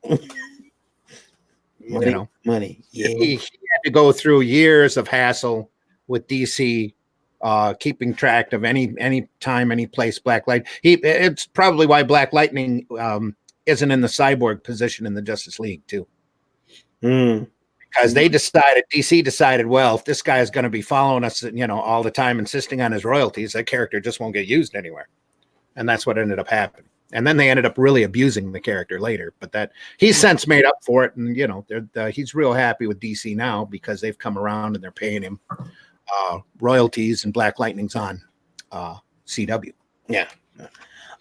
Yeah. He had to go through years of hassle with DC, keeping track of any time, any place Black Light. It's probably why Black Lightning isn't in the cyborg position in the Justice League too. Because DC decided, well, if this guy is going to be following us, all the time, insisting on his royalties, that character just won't get used anywhere. And that's what ended up happening. And then they ended up really abusing the character later, but that he's since made up for it. And, he's real happy with DC now because they've come around and they're paying him royalties, and Black Lightning's on CW. Yeah.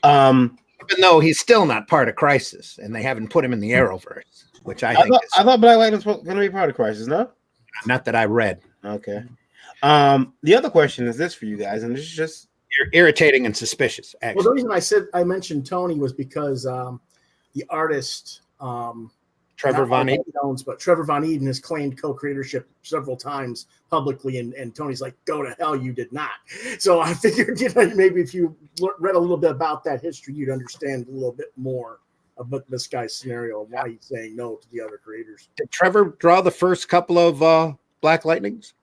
Even though he's still not part of Crisis, and they haven't put him in the Arrowverse, which I thought Black Lightning was going to be part of Crisis, no? Not that I read. Okay. The other question is this for you guys, and this is just irritating and suspicious. Actually. Well, the reason I mentioned Tony was because the artist Trevor Von Eden, but Trevor Von Eden has claimed co-creatorship several times publicly, and Tony's like, "Go to hell, you did not." So I figured, maybe if you read a little bit about that history, you'd understand a little bit more but this guy's scenario of why he's saying no to the other creators. Did Trevor draw the first couple of Black Lightnings?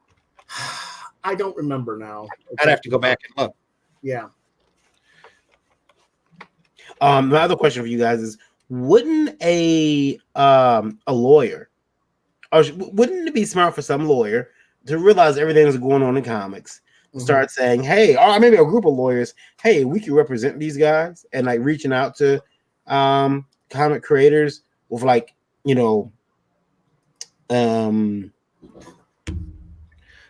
I don't remember now. I'd have to go back and look. Yeah. My other question for you guys is: wouldn't a lawyer, or wouldn't it be smart for some lawyer to realize everything that's going on in comics, start saying, "Hey," or maybe a group of lawyers, "Hey, we can represent these guys," and like reaching out to comic creators with like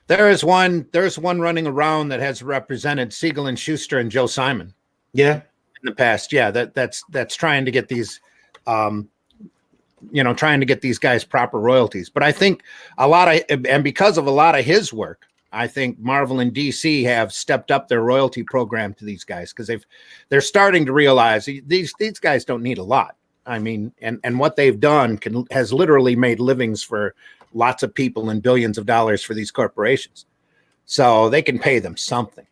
there's one running around that has represented Siegel and Schuster and Joe Simon. Yeah. In the past, yeah, that's trying to get these, trying to get these guys proper royalties. But I think because of a lot of his work, I think Marvel and DC have stepped up their royalty program to these guys because they're starting to realize these guys don't need a lot. I mean, and what they've done has literally made livings for lots of people and billions of dollars for these corporations. So they can pay them something,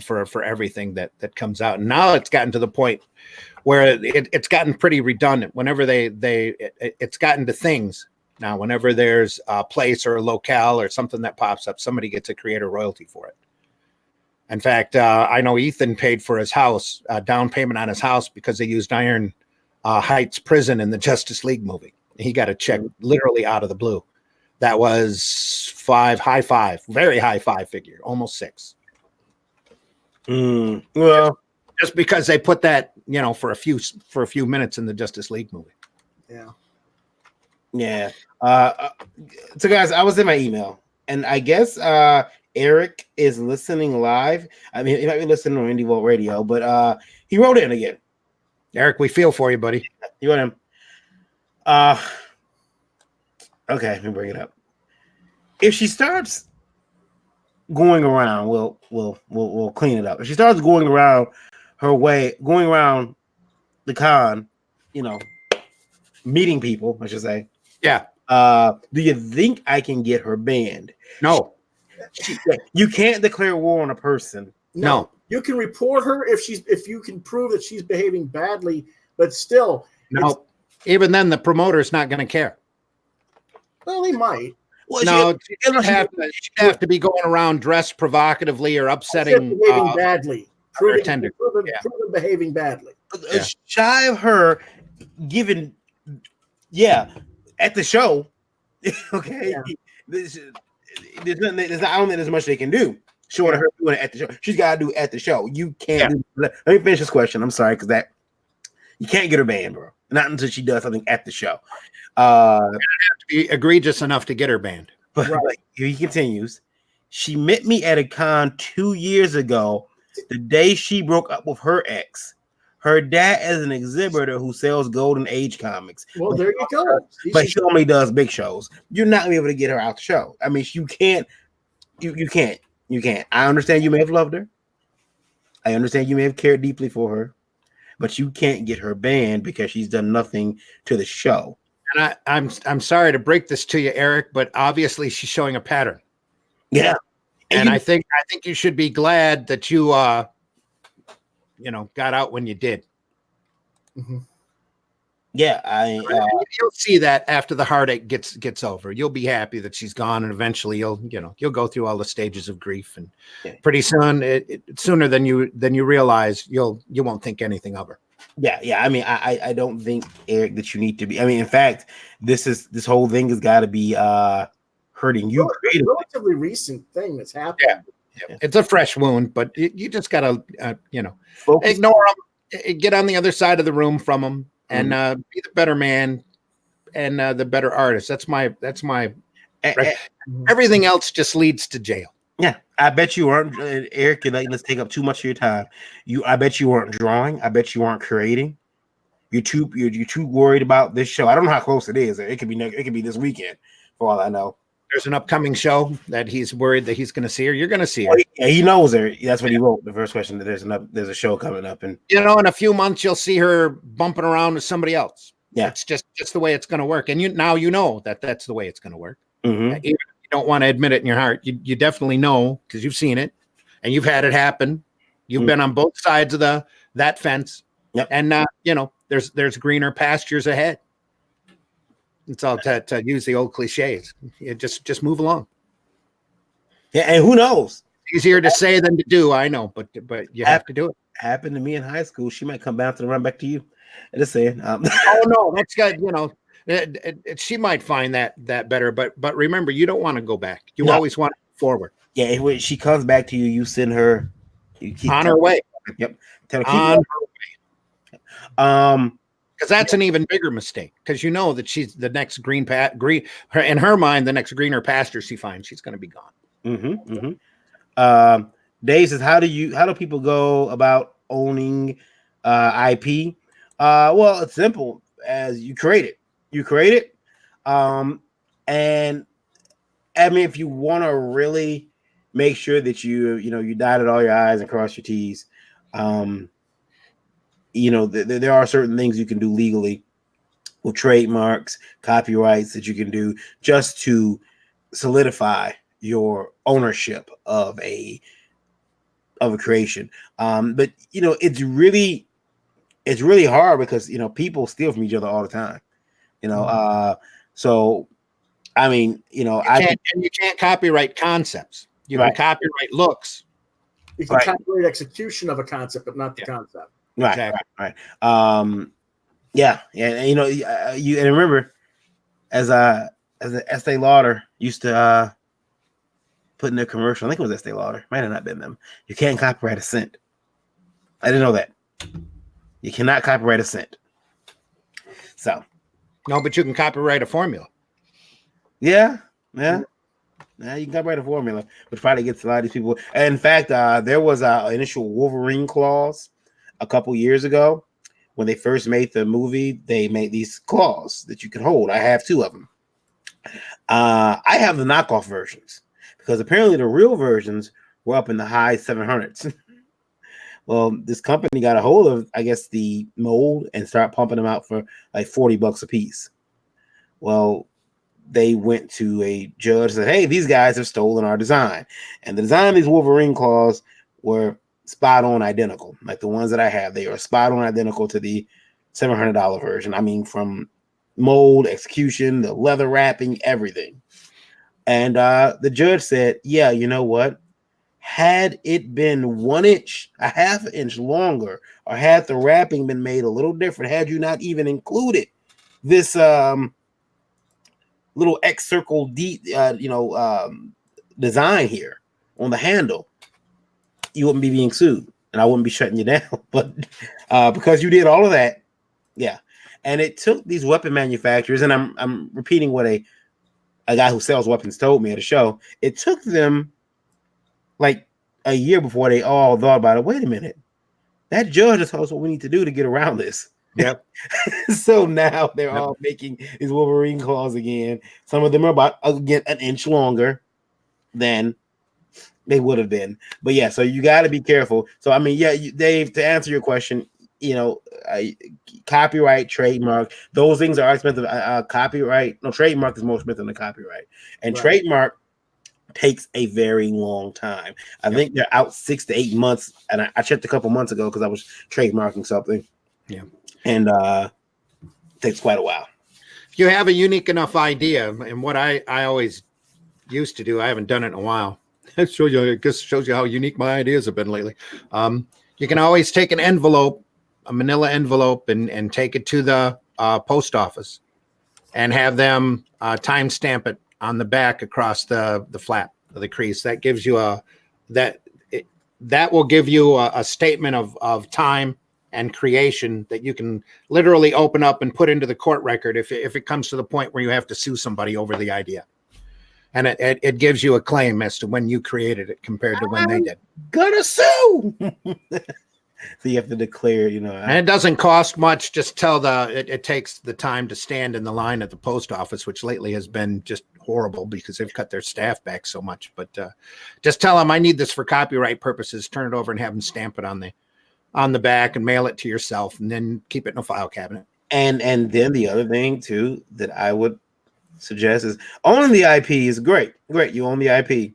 for everything that comes out. And now it's gotten to the point where it's gotten pretty redundant. Whenever it's gotten to things now, whenever there's a place or a locale or something that pops up, somebody gets a creator royalty for it. In fact, I know Ethan paid for his house, down payment on his house, because they used Iron Heights Prison in the Justice League movie. He got a check literally out of the blue. That was very high five figure, almost six. Well, just because they put that, for a few minutes in the Justice League movie. Yeah. Yeah. So guys, I was in my email, and I guess Eric is listening live. I mean, he might be listening on Indie Vault Radio, but he wrote in again. Eric, we feel for you, buddy. You want him? Okay, let me bring it up. If she starts going around, we'll clean it up. If she starts going around the con, meeting people, I should say. Yeah. Do you think I can get her banned? No. You can't declare war on a person. No. You can report her if you can prove that she's behaving badly, but still. No. Even then, the promoter's not going to care. Well, he might. Well, no, she'd have to be going around dressed provocatively or upsetting behaving badly. Proven behaving badly. Shy of her giving, at the show. Okay, I don't think there's much they can do. Short of her doing it at the show, she's got to do it at the show. You can't. Let me finish this question. I'm sorry, because you can't get her banned, bro. Not until she does something at the show. It have to be egregious enough to get her banned. But he continues. She met me at a con 2 years ago, the day she broke up with her ex. Her dad is an exhibitor who sells Golden Age comics. Well, there you go. But she only does big shows. You're not gonna be able to get her out the show. I mean, you can't. You can't. I understand you may have loved her. I understand you may have cared deeply for her, but you can't get her banned because she's done nothing to the show. And I'm sorry to break this to you, Eric, but obviously she's showing a pattern. Yeah. And I think you should be glad that you got out when you did. Mm-hmm. Yeah, you'll see that after the heartache gets over. You'll be happy that she's gone, and eventually you'll go through all the stages of grief, and pretty soon, sooner than you realize, you won't think anything of her. Yeah. I mean, I don't think, Eric, that you need to be. I mean, in fact, this whole thing has got to be hurting you. It's a relatively recent thing that's happened. Yeah. It's a fresh wound, but you just gotta focus. Ignore them, get on the other side of the room from them, and be the better man and the better artist. That's my everything else just leads to jail. Yeah, I bet you aren't, Eric. Let's take up too much of your time. I bet you aren't drawing. I bet you aren't creating. You're too worried about this show. I don't know how close it is. It could be this weekend, for all I know. There's an upcoming show that he's worried that he's going to see her. You're going to see her. Yeah, he knows her. That's what he wrote. The first question. There's a show coming up, and in a few months you'll see her bumping around with somebody else. Yeah, it's just the way it's going to work. And you know that's the way it's going to work. Mm-hmm. Even if you don't want to admit it in your heart, you definitely know because you've seen it and you've had it happen. You've been on both sides of that fence. Yep. And there's greener pastures ahead. It's all to use the old cliches. You just move along. Yeah, and who knows? Easier to say than to do, I know, but you have to do it. Happened to me in high school. She might come back and run back to you. Just saying. Oh no, that's good. She might find that better, but remember, you don't want to go back. You always want to go forward. Yeah, when she comes back to you, you send her. You keep on her way. Yep. Tell her, on her way. Because that's an even bigger mistake. Because you know that she's the next green. In her mind, the next greener pasture she finds, she's going to be gone. Dave says, how do people go about owning IP? Well, it's simple. As you create it. And I mean, if you want to really make sure that you dotted all your I's and cross your T's, there are certain things you can do legally with trademarks, copyrights that you can do just to solidify your ownership of a creation. But it's really hard because people steal from each other all the time. So I mean, you can't copyright concepts. You can copyright looks. You can copyright execution of a concept, but not the concept. Right, exactly. Right. Yeah. You and remember, as Estee Lauder used to put in their commercial. I think it was Estee Lauder. Might have not been them. You can't copyright a scent. I didn't know that. You cannot copyright a scent. So. No, but you can copyright a formula. Yeah. You can copyright a formula, which probably gets a lot of these people. And in fact, there was an initial Wolverine clause a couple years ago when they first made the movie. They made these claws that you can hold. I have 2 of them. I have the knockoff versions because apparently the real versions were up in the high 700s. Well, this company got a hold of, I guess, the mold and started pumping them out for like $40 a piece. Well, they went to a judge and said, hey, these guys have stolen our design. And the design of these Wolverine claws were spot on identical. Like the ones that I have, they are spot on identical to the $700 version. I mean, from mold, execution, the leather wrapping, everything. And the judge said, yeah, you know what? Had it been 1 inch, a half inch longer, or had the wrapping been made a little different, had you not even included this little X circle design here on the handle, you wouldn't be being sued, and I wouldn't be shutting you down. But because you did all of that, yeah. And it took these weapon manufacturers, and I'm repeating what a guy who sells weapons told me at a show. It took them like a year before they all thought about it. Wait a minute, that judge has told us what we need to do to get around this. Yep. So now they're all making these Wolverine claws again. Some of them are about again an inch longer than they would have been. But yeah, so you got to be careful. So I mean, yeah, Dave, to answer your question, copyright, trademark, those things are expensive. Trademark is more expensive than copyright, and trademark takes a very long time. I think they're out 6 to 8 months, and I checked a couple months ago because I was trademarking something. Yeah. And takes quite a while. If you have a unique enough idea, and what I always used to do, I haven't done it in a while. It shows you how unique my ideas have been lately. You can always take an envelope, a manila envelope, and take it to the post office and have them time stamp it on the back across the flap of the crease. That gives you that will give you a statement of time and creation that you can literally open up and put into the court record if it comes to the point where you have to sue somebody over the idea. And it gives you a claim as to when you created it compared to when they did. Gonna sue. So you have to declare, and it doesn't cost much. Just tell it takes the time to stand in the line at the post office, which lately has been just horrible because they've cut their staff back so much. But just tell them I need this for copyright purposes. Turn it over and have them stamp it on the back and mail it to yourself, and then keep it in a file cabinet. And then the other thing too that I would suggest is owning the IP is great. You own the IP.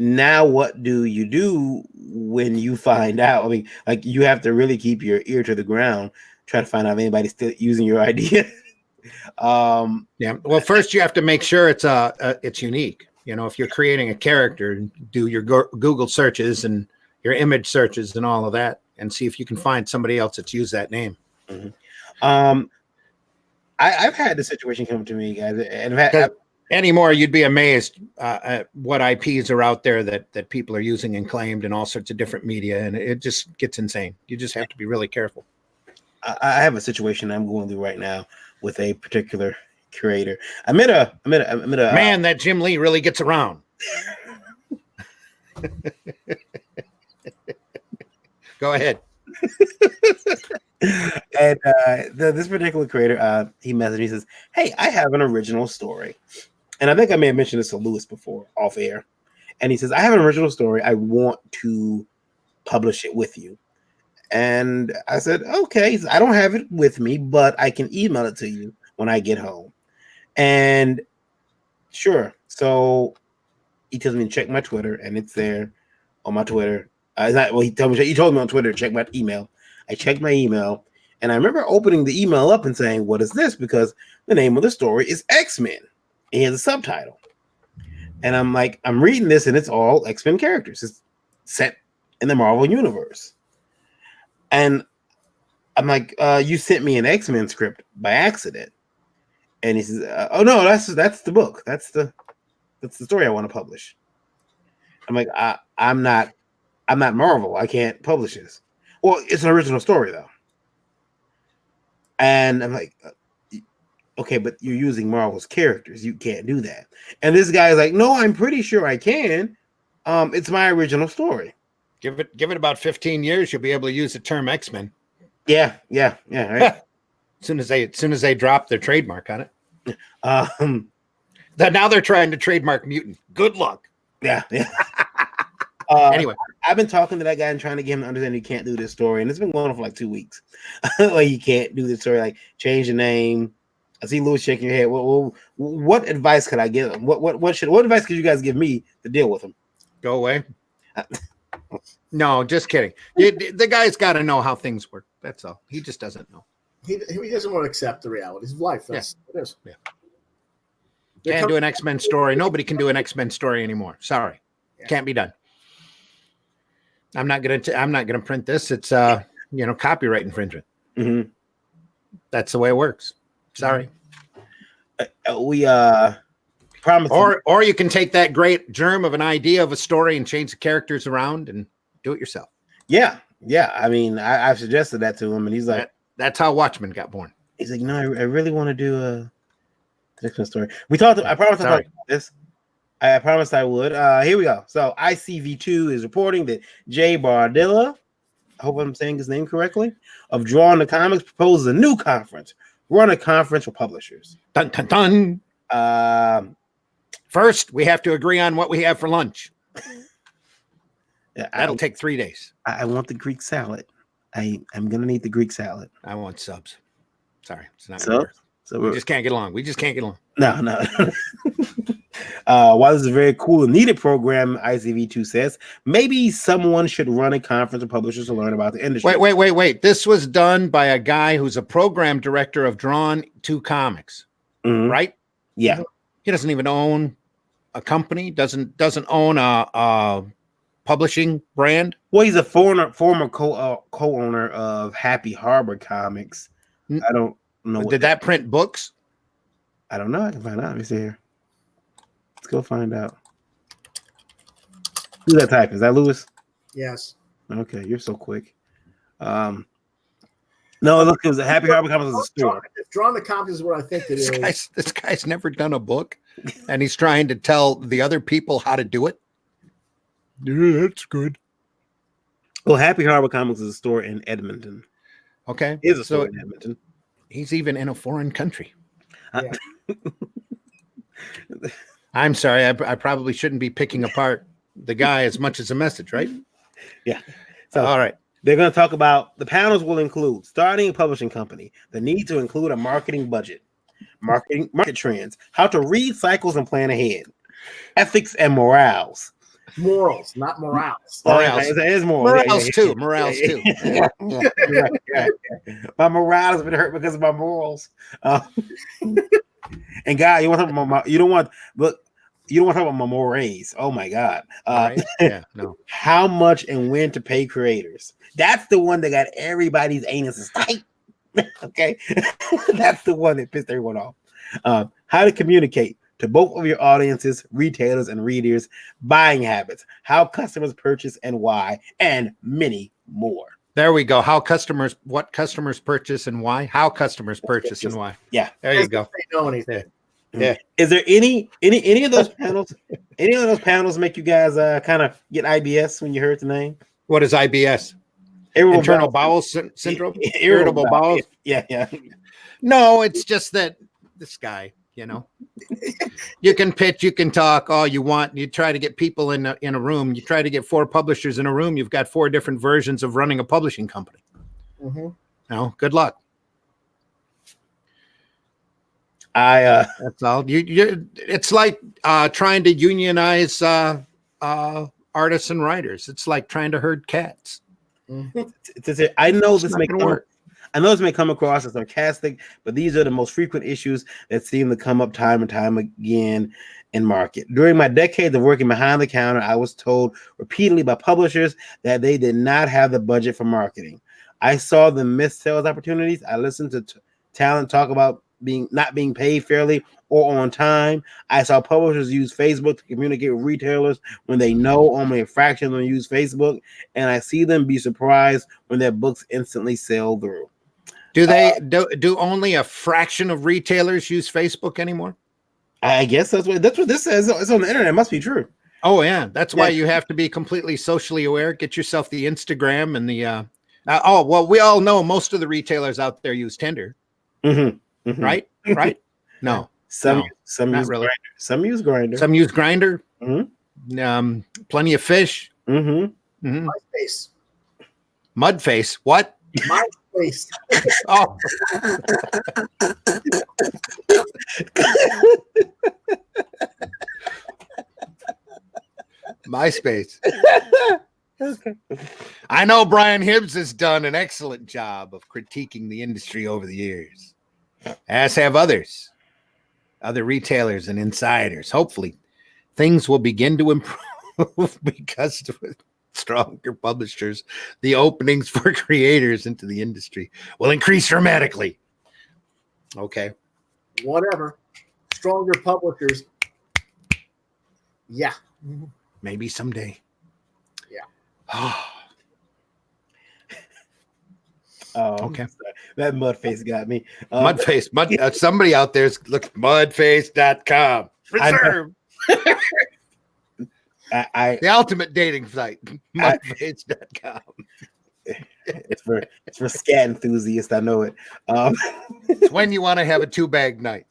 Now, what do you do when you find out? I mean, like you have to really keep your ear to the ground try to find out if anybody's still using your idea. Yeah. Well, first you have to make sure it's unique. You know, if you're creating a character, do your Google searches and your image searches and all of that, and see if you can find somebody else that's used that name. Mm-hmm. I've had this situation come to me, guys, and anymore, you'd be amazed at what IPs are out there that people are using and claimed in all sorts of different media, and it just gets insane. You just have to be really careful. I have a situation I'm going through right now with a particular creator. I met a man. That Jim Lee really gets around. Go ahead. And this particular creator, he messaged me, he says, "Hey, I have an original story." And I think I may have mentioned this to Lewis before off air. And he says, "I have an original story. I want to publish it with you." And I said, "Okay." He says, "I don't have it with me, but I can email it to you when I get home." And sure. So he tells me to check my Twitter, and it's there on my Twitter. He told me on Twitter to check my email. I checked my email, and I remember opening the email up and saying, "What is this?" Because the name of the story is X-Men. He has a subtitle. And I'm like, I'm reading this, and it's all X-Men characters. It's set in the Marvel Universe. And I'm like, you sent me an X-Men script by accident. And he says, "Oh no, that's the book. That's the story I want to publish." I'm like, I'm not Marvel. I can't publish this. Well, it's an original story though. And I'm like, okay, but you're using Marvel's characters. You can't do that. And this guy is like, "No, I'm pretty sure I can. It's my original story." Give it about 15 years, you'll be able to use the term X-Men. Yeah, right. as soon as they drop their trademark on it. Now they're trying to trademark mutant. Good luck. Yeah. Anyway, I've been talking to that guy and trying to get him to understand he can't do this story, and it's been going on for like 2 weeks. Like, you can't do this story. Like, change the name. I see Louis shaking your head. What advice could I give him? What advice could you guys give me to deal with him? Go away. No, just kidding. The guy's got to know how things work. That's all. He just doesn't know. He doesn't want to accept the realities of life. That's it is. Yeah. Can't do an X-Men story. Nobody can do an X-Men story anymore. Sorry, can't be done. I'm not gonna print this. It's copyright infringement. Mm-hmm. That's the way it works. Sorry. We promise. Or you can take that great germ of an idea of a story and change the characters around and do it yourself. Yeah. I mean, I've suggested that to him, and he's like, "That's how Watchmen got born." He's like, "No, I really want to do a X-Men story." We talked. I promised about this. I promised I would. Here we go. So ICV2 is reporting that Jay Bardilla, I hope I'm saying his name correctly, of Drawing the Comics proposes a new conference. Run a conference for publishers. Dun, dun, dun. First, we have to agree on what we have for lunch. That'll take 3 days. I want the Greek salad. I'm going to need the Greek salad. I want subs. Sorry. It's not. So we just can't get along. No. While this is a very cool and needed program, ICV2 says, maybe someone should run a conference of publishers to learn about the industry. Wait. This was done by a guy who's a program director of Drawn to Comics, right? Yeah. He doesn't even own a company, doesn't own a publishing brand. Well, he's a former co-owner of Happy Harbor Comics. I don't know. Did that print books? I don't know. I can find out. Let me see here. Let's go find out. Who's that type? Is that Lewis? Yes. Okay, you're so quick. No, look, it was a Happy Harbor Comics is a store. Drawing the Comics is what I think it is. This guy's never done a book, and he's trying to tell the other people how to do it. Yeah, that's good. Well, Happy Harbor Comics is a store in Edmonton. Okay. Is a store in Edmonton. He's even in a foreign country. Yeah. I'm sorry. I probably shouldn't be picking apart the guy as much as the message, right? Yeah. So, all right. They're going to talk about the panels will include starting a publishing company, the need to include a marketing budget, market trends, how to read cycles and plan ahead, ethics and morals, Morals, not morals. Morals. It is moral. Morals too. Morals too. Yeah. You're right, yeah. My morale has been hurt because of my morals. And God, you want to talk about you don't want to talk about my mores. Oh my God. Right? Yeah, no. How much and when to pay creators? That's the one that got everybody's anuses tight. Okay. That's the one that pissed everyone off. How to communicate to both of your audiences, retailers, and readers, buying habits, how customers purchase and why, and many more. There we go. What customers purchase and why? How customers purchase and why. Yeah. There you go. They know anything. Yeah. Is there any of those panels? Any of those panels make you guys kind of get IBS when you heard the name? What is IBS? Internal bowel syndrome? Irritable bowels? Yeah. No, it's just that this guy, you know, you can pitch, you can talk all you want. You try to get people in a room. You try to get 4 publishers in a room. You've got 4 different versions of running a publishing company. Mm-hmm. No, good luck. That's all. It's like trying to unionize artists and writers. It's like trying to herd cats. Mm-hmm. I know this may work. I know this may come across as sarcastic, but these are the most frequent issues that seem to come up time and time again in market. During my decades of working behind the counter, I was told repeatedly by publishers that they did not have the budget for marketing. I saw the missed sales opportunities. I listened to talent talk about not being paid fairly or on time. I saw publishers use Facebook to communicate with retailers when they know only a fraction of them use Facebook, and I see them be surprised when their books instantly sell through. Do they do only a fraction of retailers use Facebook anymore? I guess that's what this says. It's on the internet. It must be true. Oh yeah, that's why you have to be completely socially aware. Get yourself the Instagram and the. We all know most of the retailers out there use Tinder. Mm-hmm. Mm-hmm. Right? No. Some use really. Grindr. Some use Grindr. Some use Grindr. Mm-hmm. Plenty of fish. Mm-hmm. Mm-hmm. MySpace. Mudface. What? MySpace. Oh. MySpace. Okay. I know Brian Hibbs has done an excellent job of critiquing the industry over the years, as have other retailers and insiders. Hopefully, things will begin to improve because with stronger publishers, the openings for creators into the industry will increase dramatically. Okay. Whatever. Stronger publishers. Yeah. Maybe someday. Yeah. Okay. That Mudface got me. Mudface. Somebody out there's look mudface.com. Reserve. The ultimate dating site. Mudface.com. It's for scat enthusiasts. I know it. It's when you want to have a 2-bag night.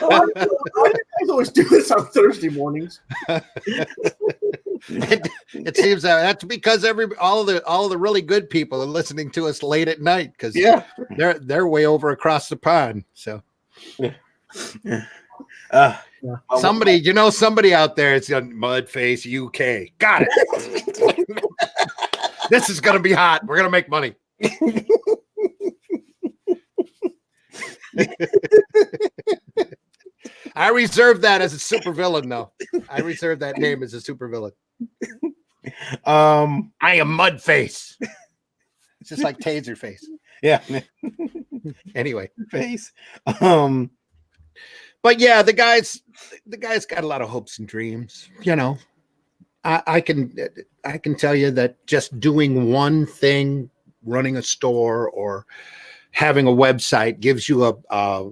Why do you guys always do this on Thursday mornings? It seems that's because all the really good people are listening to us late at night because they're way over across the pond. So somebody out there is on Mudface UK. Got it. This is gonna be hot. We're gonna make money. I reserve that as a supervillain, though. I reserve that name as a supervillain. I am Mudface. It's just like Taserface. Yeah. Anyway, face. But yeah, the guy's got a lot of hopes and dreams. You know, I can tell you that just doing one thing, running a store or having a website, gives you a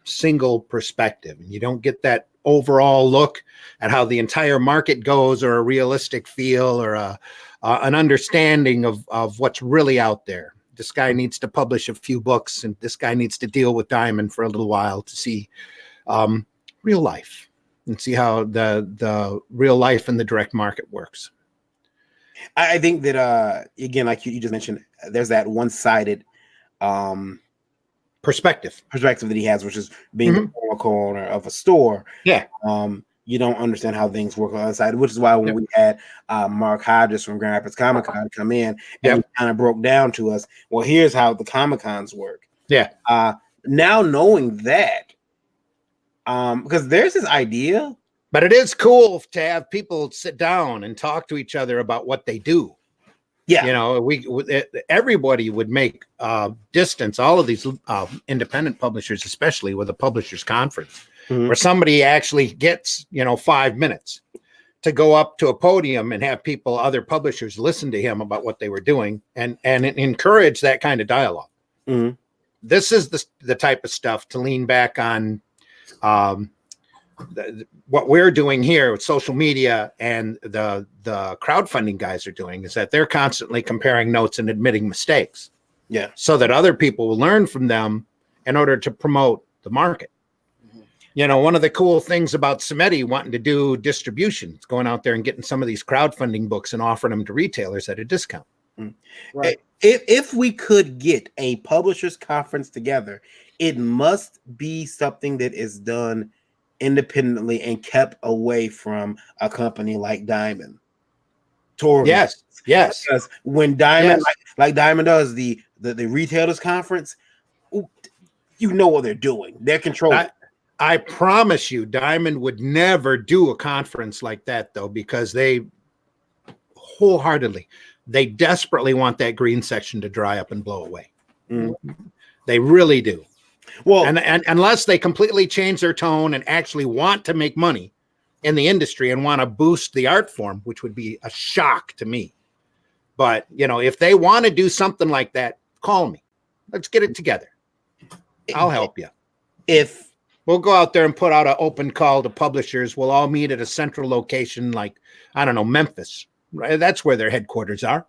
single perspective, and you don't get that overall look at how the entire market goes, or a realistic feel, or an understanding of what's really out there. This guy needs to publish a few books, and this guy needs to deal with Diamond for a little while to see real life and see how the real life in the direct market works. I think that again, like you just mentioned, there's that one-sided perspective that he has, which is being the former owner of a store. Yeah. You don't understand how things work on the side, which is why when we had Mark Hodges from Grand Rapids Comic Con come in and he kind of broke down to us, well, here's how the Comic Cons work. Yeah. Now knowing that, because there's this idea. But it is cool to have people sit down and talk to each other about what they do. Yeah. You know, everybody would make distance, all of these independent publishers, especially with a publishers conference, where somebody actually gets, 5 minutes to go up to a podium and have people, other publishers, listen to him about what they were doing and encourage that kind of dialogue. This is the type of stuff to lean back on. What we're doing here with social media and the crowdfunding guys are doing is that they're constantly comparing notes and admitting mistakes. Yeah. So that other people will learn from them in order to promote the market. One of the cool things about Samedi wanting to do distribution is going out there and getting some of these crowdfunding books and offering them to retailers at a discount. Right. If we could get a publishers conference together, it must be something that is done independently and kept away from a company like Diamond. Yes. Because when Diamond, like Diamond does the retailers conference, you know what they're doing. They're controlling. I promise you, Diamond would never do a conference like that, though, because they desperately want that green section to dry up and blow away. They really do. Well, and unless they completely change their tone and actually want to make money in the industry and want to boost the art form, which would be a shock to me. But, if they want to do something like that, call me. Let's get it together. I'll help you. If we'll go out there and put out an open call to publishers, we'll all meet at a central location like, I don't know, Memphis. Right? That's where their headquarters are.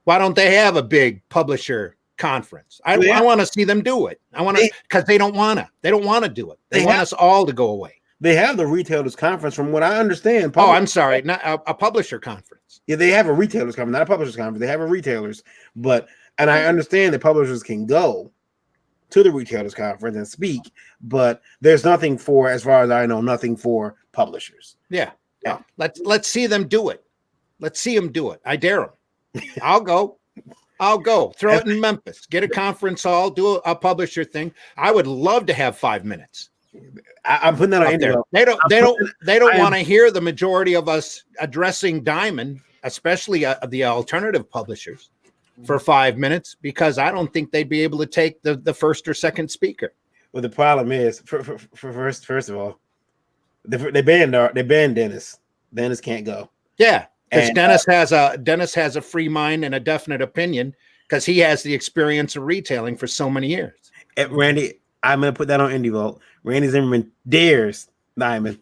Why don't they have a big publisher conference? I want to see them do it. I want to, because they don't want to. They don't want to do it. They want us all to go away. They have the retailers conference, from what I understand. I'm sorry, not a publisher conference. Yeah, they have a retailers conference, not a publishers conference. They have a retailers, and I understand that publishers can go to the retailers conference and speak, but there's nothing for, as far as I know, nothing for publishers. Yeah. Let's see them do it. Let's see them do it. I dare them. I'll go. Throw it in Memphis. Get a conference hall. Do a publisher thing. I would love to have 5 minutes. I'm putting that on there. They don't want to hear the majority of us addressing Diamond, especially the alternative publishers, for 5 minutes, because I don't think they'd be able to take the first or second speaker. Well, the problem is, first of all, they banned Dennis. Dennis can't go. Yeah, because Dennis has a free mind and a definite opinion, because he has the experience of retailing for so many years. Randy, I'm gonna put that on Indie Vault. Randy Zimmerman dares Diamond.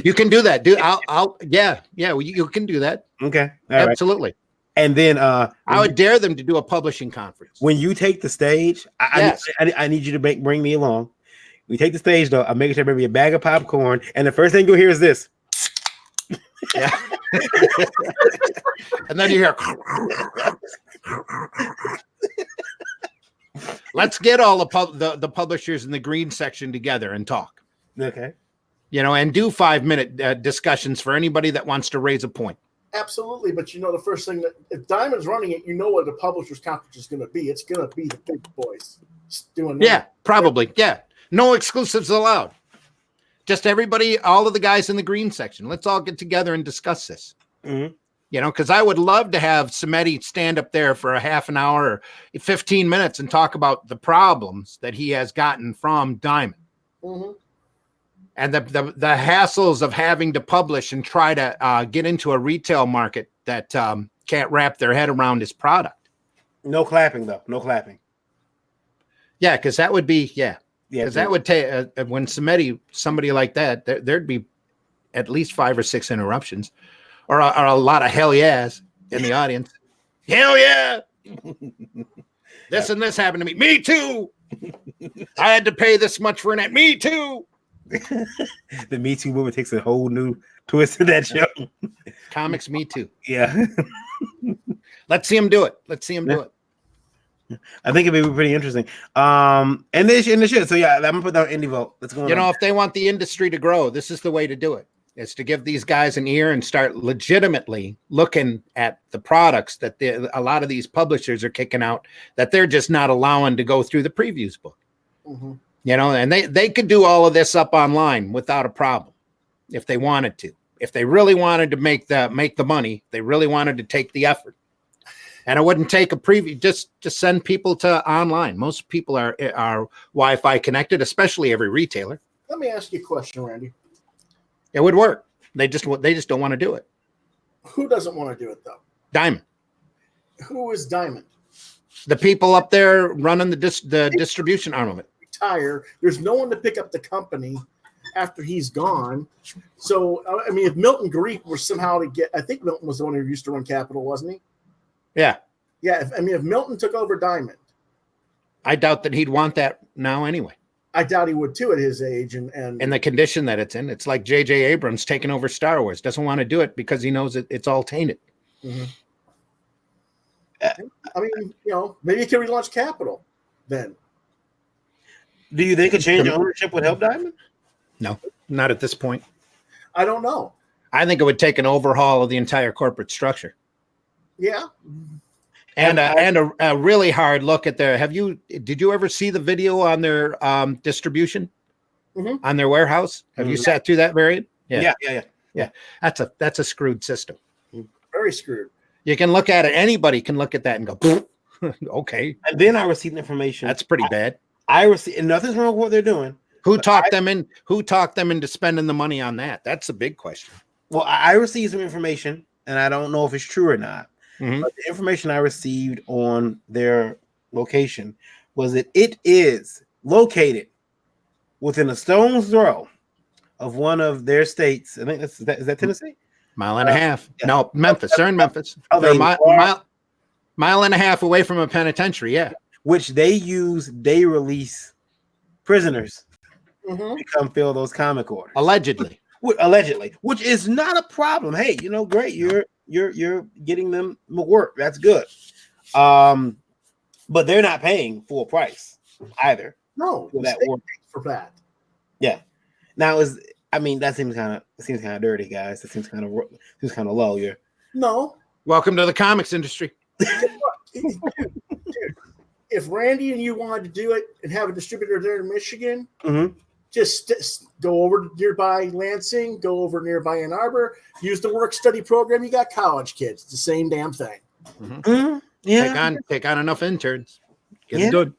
You can do that, dude. You can do that. Okay, absolutely. Right. And then I would dare them to do a publishing conference. When you take the stage, I need you to bring me along. We take the stage, though. I'm making sure I bring me a bag of popcorn, and the first thing you'll hear is this. Yeah. And then you hear. Let's get all the publishers in the green section together and talk. Okay. And do 5-minute discussions for anybody that wants to raise a point. Absolutely, but the first thing, that if Diamond's running it, what the publishers conference is going to be. It's going to be the big boys doing that. Yeah, probably. Yeah, no exclusives allowed. Just everybody, all of the guys in the green section. Let's all get together and discuss this. Because I would love to have Samedi stand up there for a half an hour or 15 minutes and talk about the problems that he has gotten from Diamond. And the hassles of having to publish and try to get into a retail market that can't wrap their head around his product. No clapping, though. No clapping. Yeah, because that would be, because that would take, when somebody like that, there'd be at least 5 or 6 interruptions or a lot of hell yeahs in the audience. Hell yeah. This and this happened to me. Me too. I had to pay this much for an ad. Me too. The Me Too movement takes a whole new twist to that show. Comics Me Too. Yeah. Let's see him do it. Let's see him do it. I think it'd be pretty interesting. And they should. So yeah, I'm gonna put down Indie Vote. Let's go. You know, if they want the industry to grow, this is the way to do it. Is to give these guys an ear and start legitimately looking at the products that a lot of these publishers are kicking out that they're just not allowing to go through the previews book. Mm-hmm. You know, and they could do all of this up online without a problem if they wanted to. If they really wanted to make the money, they really wanted to take the effort. And it wouldn't take a preview. Just send people to online. Most people are Wi-Fi connected, especially every retailer. Let me ask you a question, Randy. It would work. They just don't want to do it. Who doesn't want to do it though? Diamond. Who is Diamond? The people up there running the distribution arm of it. Retire. There's no one to pick up the company after he's gone. So I mean, if Milton Greek were somehow to get, I think Milton was the one who used to run Capital, wasn't he? Yeah. Yeah. If Milton took over Diamond, I doubt that he'd want that now anyway. I doubt he would too at his age and the condition that it's in. It's like J.J. Abrams taking over Star Wars. Doesn't want to do it because he knows it's all tainted. Mm-hmm. I mean, you know, maybe he can relaunch Capital then. Do you think a change of ownership would help Diamond? No, not at this point. I don't know. I think it would take an overhaul of the entire corporate structure. Yeah. And a really hard look at their. Did you ever see the video on their distribution, on their warehouse? Have you sat through that variant? Yeah. That's a screwed system. Very screwed. You can look at it. Anybody can look at that and go, okay. And then I received information. That's pretty bad. I received, and nothing's wrong with what they're doing. Who talked them into spending the money on that? That's a big question. Well, I received some information, and I don't know if it's true or not. Mm-hmm. But the information I received on their location was that it is located within a stone's throw of one of their states. I think is that Tennessee? Mile and a half. Yeah. No, Memphis. They're in Memphis. They're mile and a half away from a penitentiary. Yeah. Which they release prisoners to come fill those comic orders. Allegedly, which is not a problem. Hey, you know, great. You're getting them work. That's good. But they're not paying full price either. No, for that work. For that. Yeah. Now that seems kind of dirty, guys. That seems kind of low. No. Welcome to the comics industry. Dude, if Randy and you wanted to do it and have a distributor there in Michigan, just go over to nearby Lansing, go over nearby Ann Arbor, use the work study program. You got college kids. It's the same damn thing. Yeah. Take on enough interns. Get it done.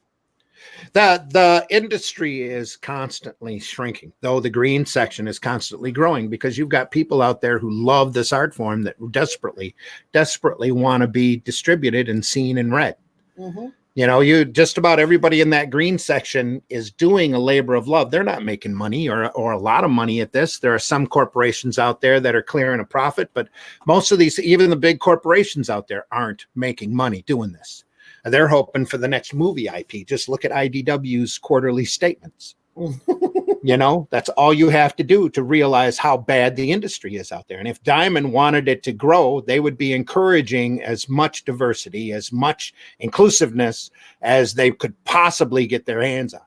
The industry is constantly shrinking, though the green section is constantly growing because you've got people out there who love this art form that desperately want to be distributed and seen and read. You know, just about everybody in that green section is doing a labor of love. They're not making money or a lot of money at this. There are some corporations out there that are clearing a profit, but most of these, even the big corporations out there, aren't making money doing this. They're hoping for the next movie IP. Just look at IDW's quarterly statements. You know, that's all you have to do to realize how bad the industry is out there. And if Diamond wanted it to grow, they would be encouraging as much diversity, as much inclusiveness as they could possibly get their hands on.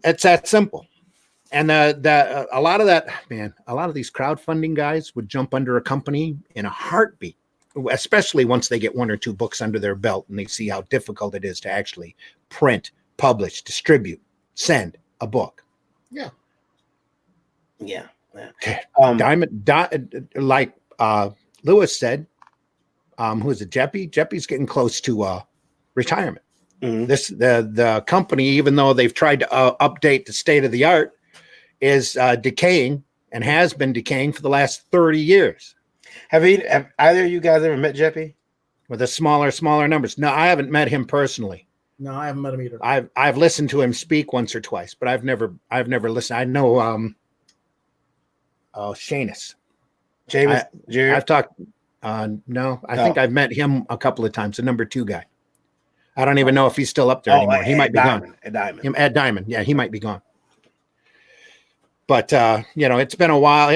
It's that simple. And a lot of these crowdfunding guys would jump under a company in a heartbeat, especially once they get one or two books under their belt and they see how difficult it is to actually print, publish, distribute, send a book. Yeah. Diamond, like Lewis said, who is it? Jeppy's getting close to retirement. The company, even though they've tried to update the state of the art, is decaying and has been decaying for the last 30 years. Have either of you guys ever met Jeppy? With the smaller numbers? No, I haven't met him personally. No, I haven't met him either. I've listened to him speak once or twice, but I've never listened. I know Shanus. James, I've talked no, I think I've met him a couple of times, the number 2 guy. I don't even know if he's still up there anymore. He might be gone. At Diamond. At Diamond. Yeah, he might be gone. But it's been a while.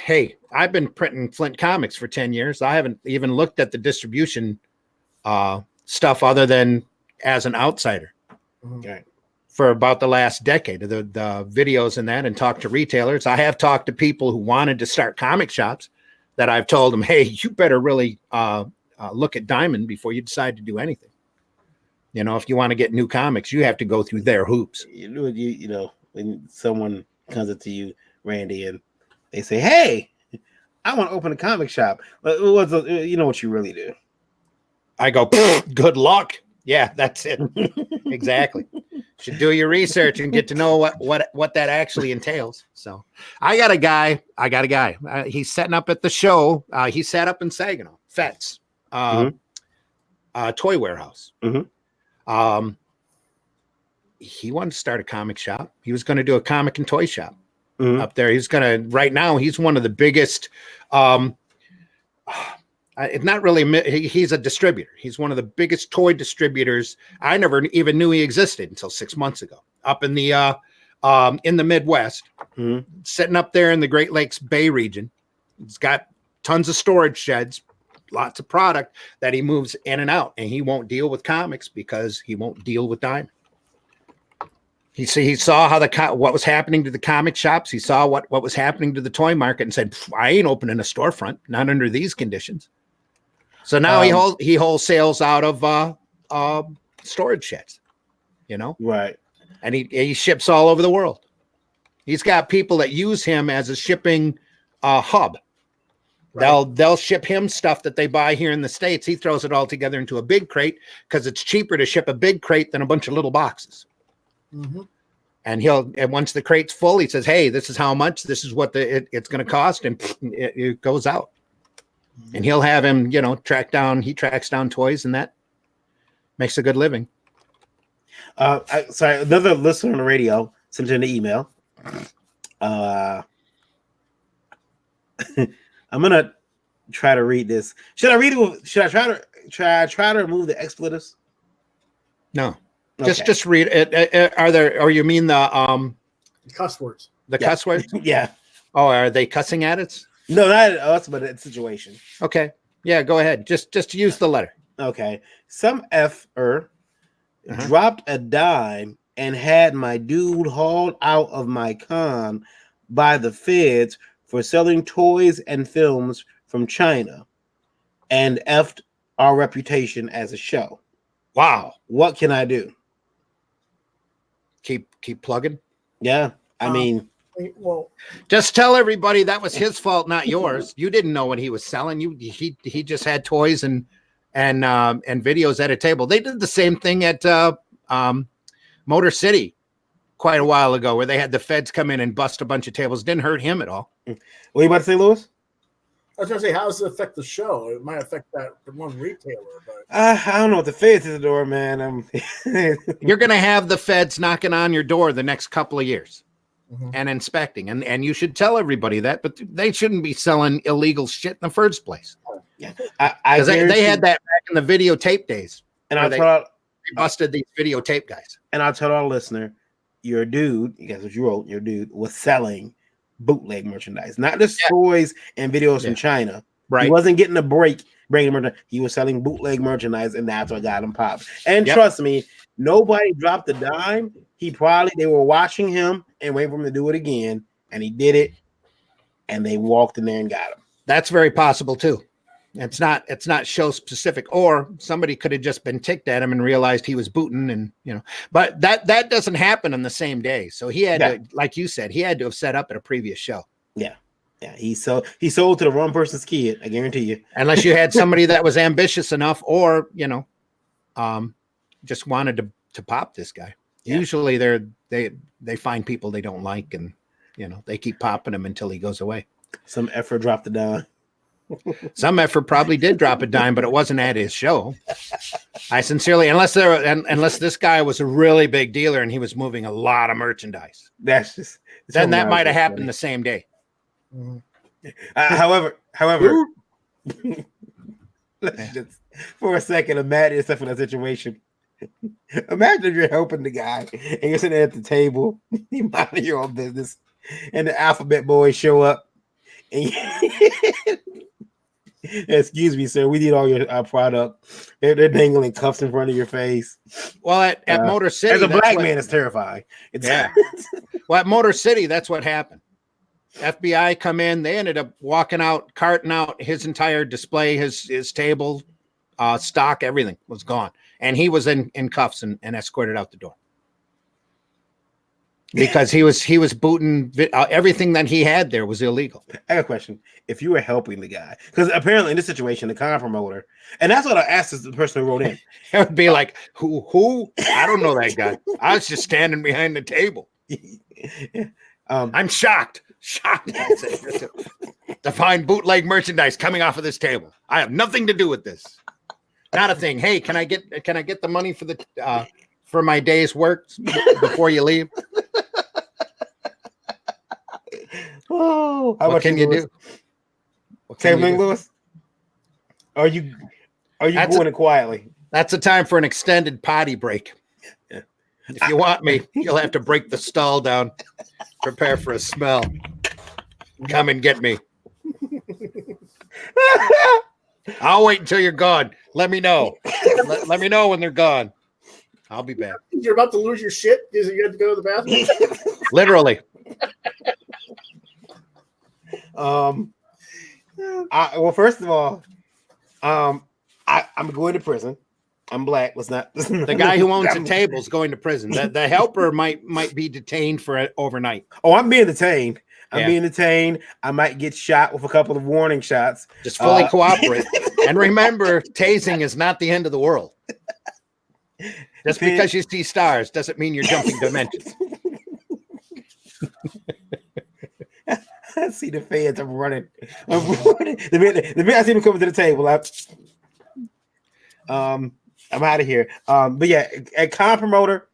Hey, I've been printing Flint comics for 10 years. I haven't even looked at the distribution stuff other than as an outsider. Okay. For about the last decade, the videos and that, and talked to retailers. I have talked to people who wanted to start comic shops that I've told them, hey, you better really look at Diamond before you decide to do anything. If you want to get new comics, you have to go through their hoops. When someone comes up to you, Randy, and they say, hey, I want to open a comic shop. You know what you really do? I go, good luck. Yeah, that's it. Exactly. Should do your research and get to know what that actually entails. So I got a guy. He's setting up at the show. He set up in Saginaw, Fets, toy warehouse. Mm-hmm. He wanted to start a comic shop. He was going to do a comic and toy shop up there. Right now, he's one of the biggest, it's not really, he's a distributor. He's one of the biggest toy distributors. I never even knew he existed until 6 months ago, up in the Midwest, sitting up there in the Great Lakes Bay region. He's got tons of storage sheds, lots of product that he moves in and out, and he won't deal with comics because he won't deal with Diamond. He saw how what was happening to the comic shops. He saw what was happening to the toy market and said, I ain't opening a storefront, not under these conditions. So now he wholesales out of storage sheds, Right. And he ships all over the world. He's got people that use him as a shipping hub. Right. They'll ship him stuff that they buy here in the States. He throws it all together into a big crate because it's cheaper to ship a big crate than a bunch of little boxes. Mm-hmm. And once the crate's full, he says, hey, this is how much, this is what it's going to cost. And it goes out. Mm-hmm. And he'll have him, he tracks down toys, and that makes a good living. Sorry, another listener on the radio sent in an email. I'm going to try to read this. Should I read it? Should I try to remove the expletives? No. Okay. Just read it. Or you mean the cuss words? The cuss words? Yeah. Oh, are they cussing at us? No, not at us, but it's situation. Okay. Yeah, go ahead. Just use the letter. Okay. Some F-er dropped a dime and had my dude hauled out of my con by the feds for selling toys and films from China and effed our reputation as a show. Wow. What can I do? Keep plugging. Yeah. I mean, well, just tell everybody that was his fault, not yours. You didn't know what he was selling. He just had toys and videos at a table. They did the same thing at Motor City quite a while ago, where they had the feds come in and bust a bunch of tables. Didn't hurt him at all. What are you about to say, Lewis? I was going to say, how does it affect the show? It might affect that one retailer, but I don't know what the feds is the door, man. You're going to have the feds knocking on your door the next couple of years and inspecting, and you should tell everybody that. But they shouldn't be selling illegal shit in the first place. Yeah, because they had that back in the videotape days, and they busted these videotape guys. And I'll tell our listener, your dude, you guys, what you wrote, your dude was selling bootleg merchandise, not just toys and videos from China. Right. He wasn't getting a break bringing merchandise. He was selling bootleg merchandise, and that's what got him popped. And trust me, nobody dropped a dime. They were watching him and waiting for him to do it again, and he did it, and they walked in there and got him. That's very possible too. It's not show specific, or somebody could have just been ticked at him and realized he was booting, and but that doesn't happen on the same day. So he had to, like you said, he had to have set up at a previous show. Yeah. He sold to the wrong person's kid. I guarantee you. Unless you had somebody that was ambitious enough, or just wanted to pop this guy. Yeah. Usually they find people they don't like, and they keep popping him until he goes away. Some effort dropped the dime. Some effort probably did drop a dime, but it wasn't at his show. I sincerely, unless this guy was a really big dealer and he was moving a lot of merchandise, then that might have happened the same day. However, let's just for a second imagine yourself in that situation. Imagine if you're helping the guy and you're sitting at the table, you minding your own business, and the alphabet boys show up. And excuse me, sir. We need all your product. They're dangling cuffs in front of your face. Well, at Motor City, as a black man, it's terrifying. Yeah. Well, at Motor City, that's what happened. FBI come in. They ended up walking out, carting out his entire display, his table, stock, everything was gone, and he was in cuffs and escorted out the door because he was booting everything that he had there was illegal. I got a question. If you were helping the guy, because apparently in this situation, the con promoter, and that's what I asked the person who wrote in. It would be like, who? I don't know that guy. I was just standing behind the table. I'm shocked to find bootleg merchandise coming off of this table. I have nothing to do with this. Not a thing. Hey, can I get the money for the for my day's work before you leave? Oh, what can you do? Same thing, Lewis. Are you going it quietly? That's a time for an extended potty break. Yeah. If you want me, you'll have to break the stall down. Prepare for a smell. Come and get me. I'll wait until you're gone. Let me know. Let me know when they're gone. I'll be back. You're about to lose your shit because you had to go to the bathroom. Literally. Well, first of all, I'm going to prison. I'm black. The guy who owns the table's going to prison. The helper might be detained for overnight. Oh, I'm being detained. Being detained. I might get shot with a couple of warning shots. Just fully cooperate. And remember, tasing is not the end of the world. Just because you see stars doesn't mean you're jumping dimensions. I see the fans. I'm running. The minute I see them coming to the table, I'm out of here. But yeah, at con promoter,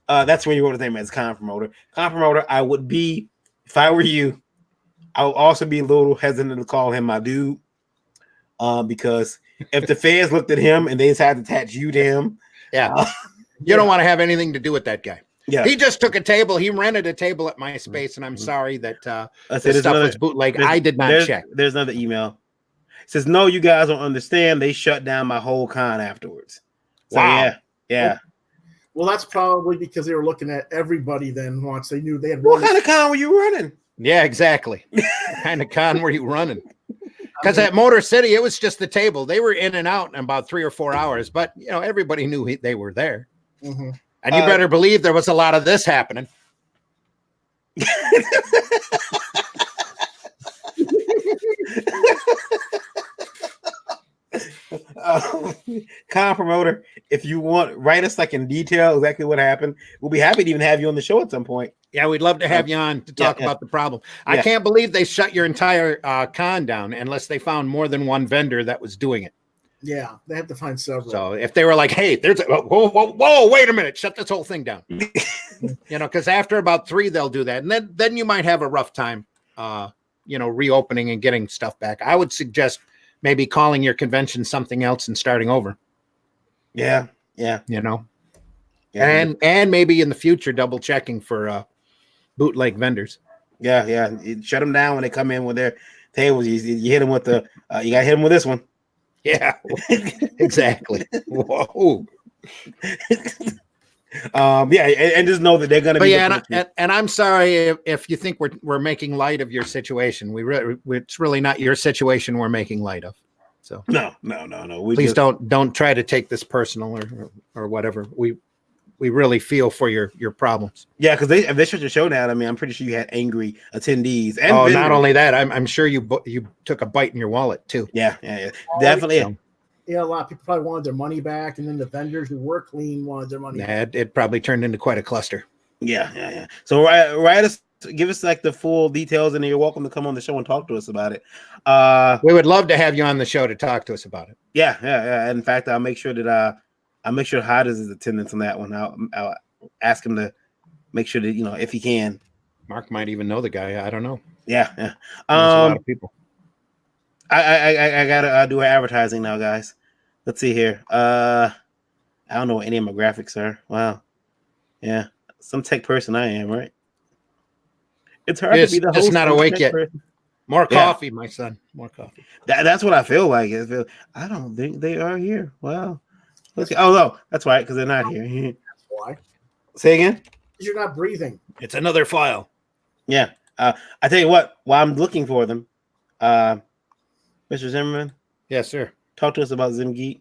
that's where you wrote his name as con promoter. Con promoter, I would be, if I were you, I would also be a little hesitant to call him my dude. Because if the feds looked at him and they decided to attach you to him, you don't want to have anything to do with that guy. Yeah, he just took a table. He rented a table at my space, and I'm sorry that this stuff was bootleg. I did not check. There's another email. It says, no, you guys don't understand. They shut down my whole con afterwards. So, wow. Yeah. Well, that's probably because they were looking at everybody then once they knew they had. What kind of con were you running? Yeah, exactly. What kind of con were you running? Because at Motor City, it was just the table. They were in and out in about 3 or 4 hours, but everybody knew they were there. Mm-hmm. And you better believe there was a lot of this happening. Con promoter, if you want, write us like in detail exactly what happened. We'll be happy to even have you on the show at some point. Yeah, we'd love to have you on to talk about the problem. I can't believe they shut your entire con down unless they found more than one vendor that was doing it. Yeah, they have to find several. So if they were like, hey, there's whoa, wait a minute, shut this whole thing down. Because after about 3, they'll do that. And then you might have a rough time, reopening and getting stuff back. I would suggest maybe calling your convention something else and starting over. Yeah. And maybe in the future, double checking for bootleg vendors. Yeah. Shut them down when they come in with their tables. You hit them with you got to hit them with this one. Yeah, exactly. Whoa. And just know that they're going to be. Yeah, and I'm sorry if you think we're making light of your situation. It's really not your situation we're making light of. So no. Please don't try to take this personal or whatever. We really feel for your problems. Yeah, because if they shut your show down, I mean, I'm pretty sure you had angry attendees. And vendors. Not only that, I'm sure you took a bite in your wallet too. Yeah, definitely. A lot of people probably wanted their money back, and then the vendors who were clean wanted their money back. It probably turned into quite a cluster. Yeah. So write us, give us like the full details, and you're welcome to come on the show and talk to us about it. We would love to have you on the show to talk to us about it. Yeah. In fact, I'll make sure that Hod is his attendance on that one. I'll ask him to make sure that if he can. Mark might even know the guy. I don't know. Yeah. There's a lot of people. I gotta do advertising now, guys. Let's see here. I don't know what any of my graphics are. Wow. Yeah. Some tech person I am, right? It's hard to be the host. Just not awake yet. More coffee, my son. More coffee. That's what I feel like. I don't think they are here. Wow. Let's oh no, that's right, because they're not here. That's why. Say again? Because you're not breathing. It's another file. Yeah. I tell you what, while I'm looking for them, Mr. Zimmerman. Yes, sir. Talk to us about Zim Geek.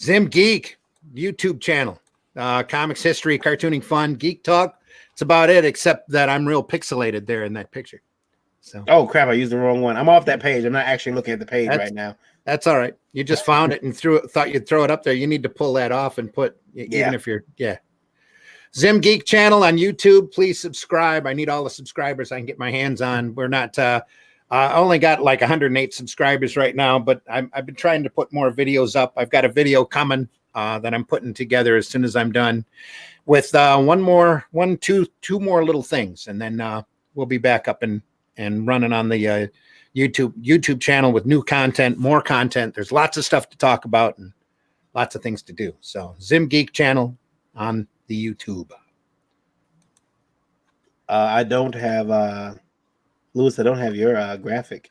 Zim Geek YouTube channel. Comics history, cartooning fun, geek talk. It's about it, except that I'm real pixelated there in that picture. So oh crap, I used the wrong one. I'm off that page. I'm not actually looking at the page right now. That's all right. You just found it and thought you'd throw it up there. You need to pull that off and put even if you're Zim Geek channel on YouTube. Please subscribe. I need all the subscribers I can get my hands on. We're not I only got like 108 subscribers right now, but I've been trying to put more videos up. I've got a video coming that I'm putting together as soon as I'm done with two more little things, and then we'll be back up and running on the YouTube channel with new content, more content. There's lots of stuff to talk about and lots of things to do. So Zim Geek channel on the YouTube. I don't have Lewis. I don't have your graphic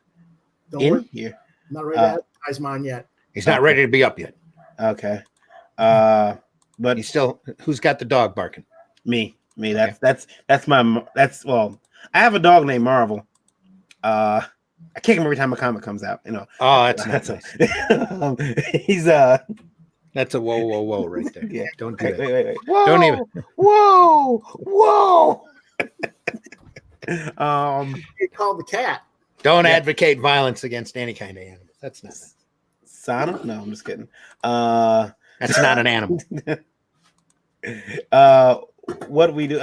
here. I'm not ready to advertise mine yet. He's not ready to be up yet. Okay. But he's still. Who's got the dog barking? Me. That's well. I have a dog named Marvel. I kick him every time a comic comes out. You know. Oh, that's nice. He's That's a whoa right there. Yeah. Don't do that. Wait. Whoa, don't even. Whoa. You call the cat. Don't advocate violence against any kind of animal. That's not. Sana? No, I'm just kidding. That's not an animal. What we do?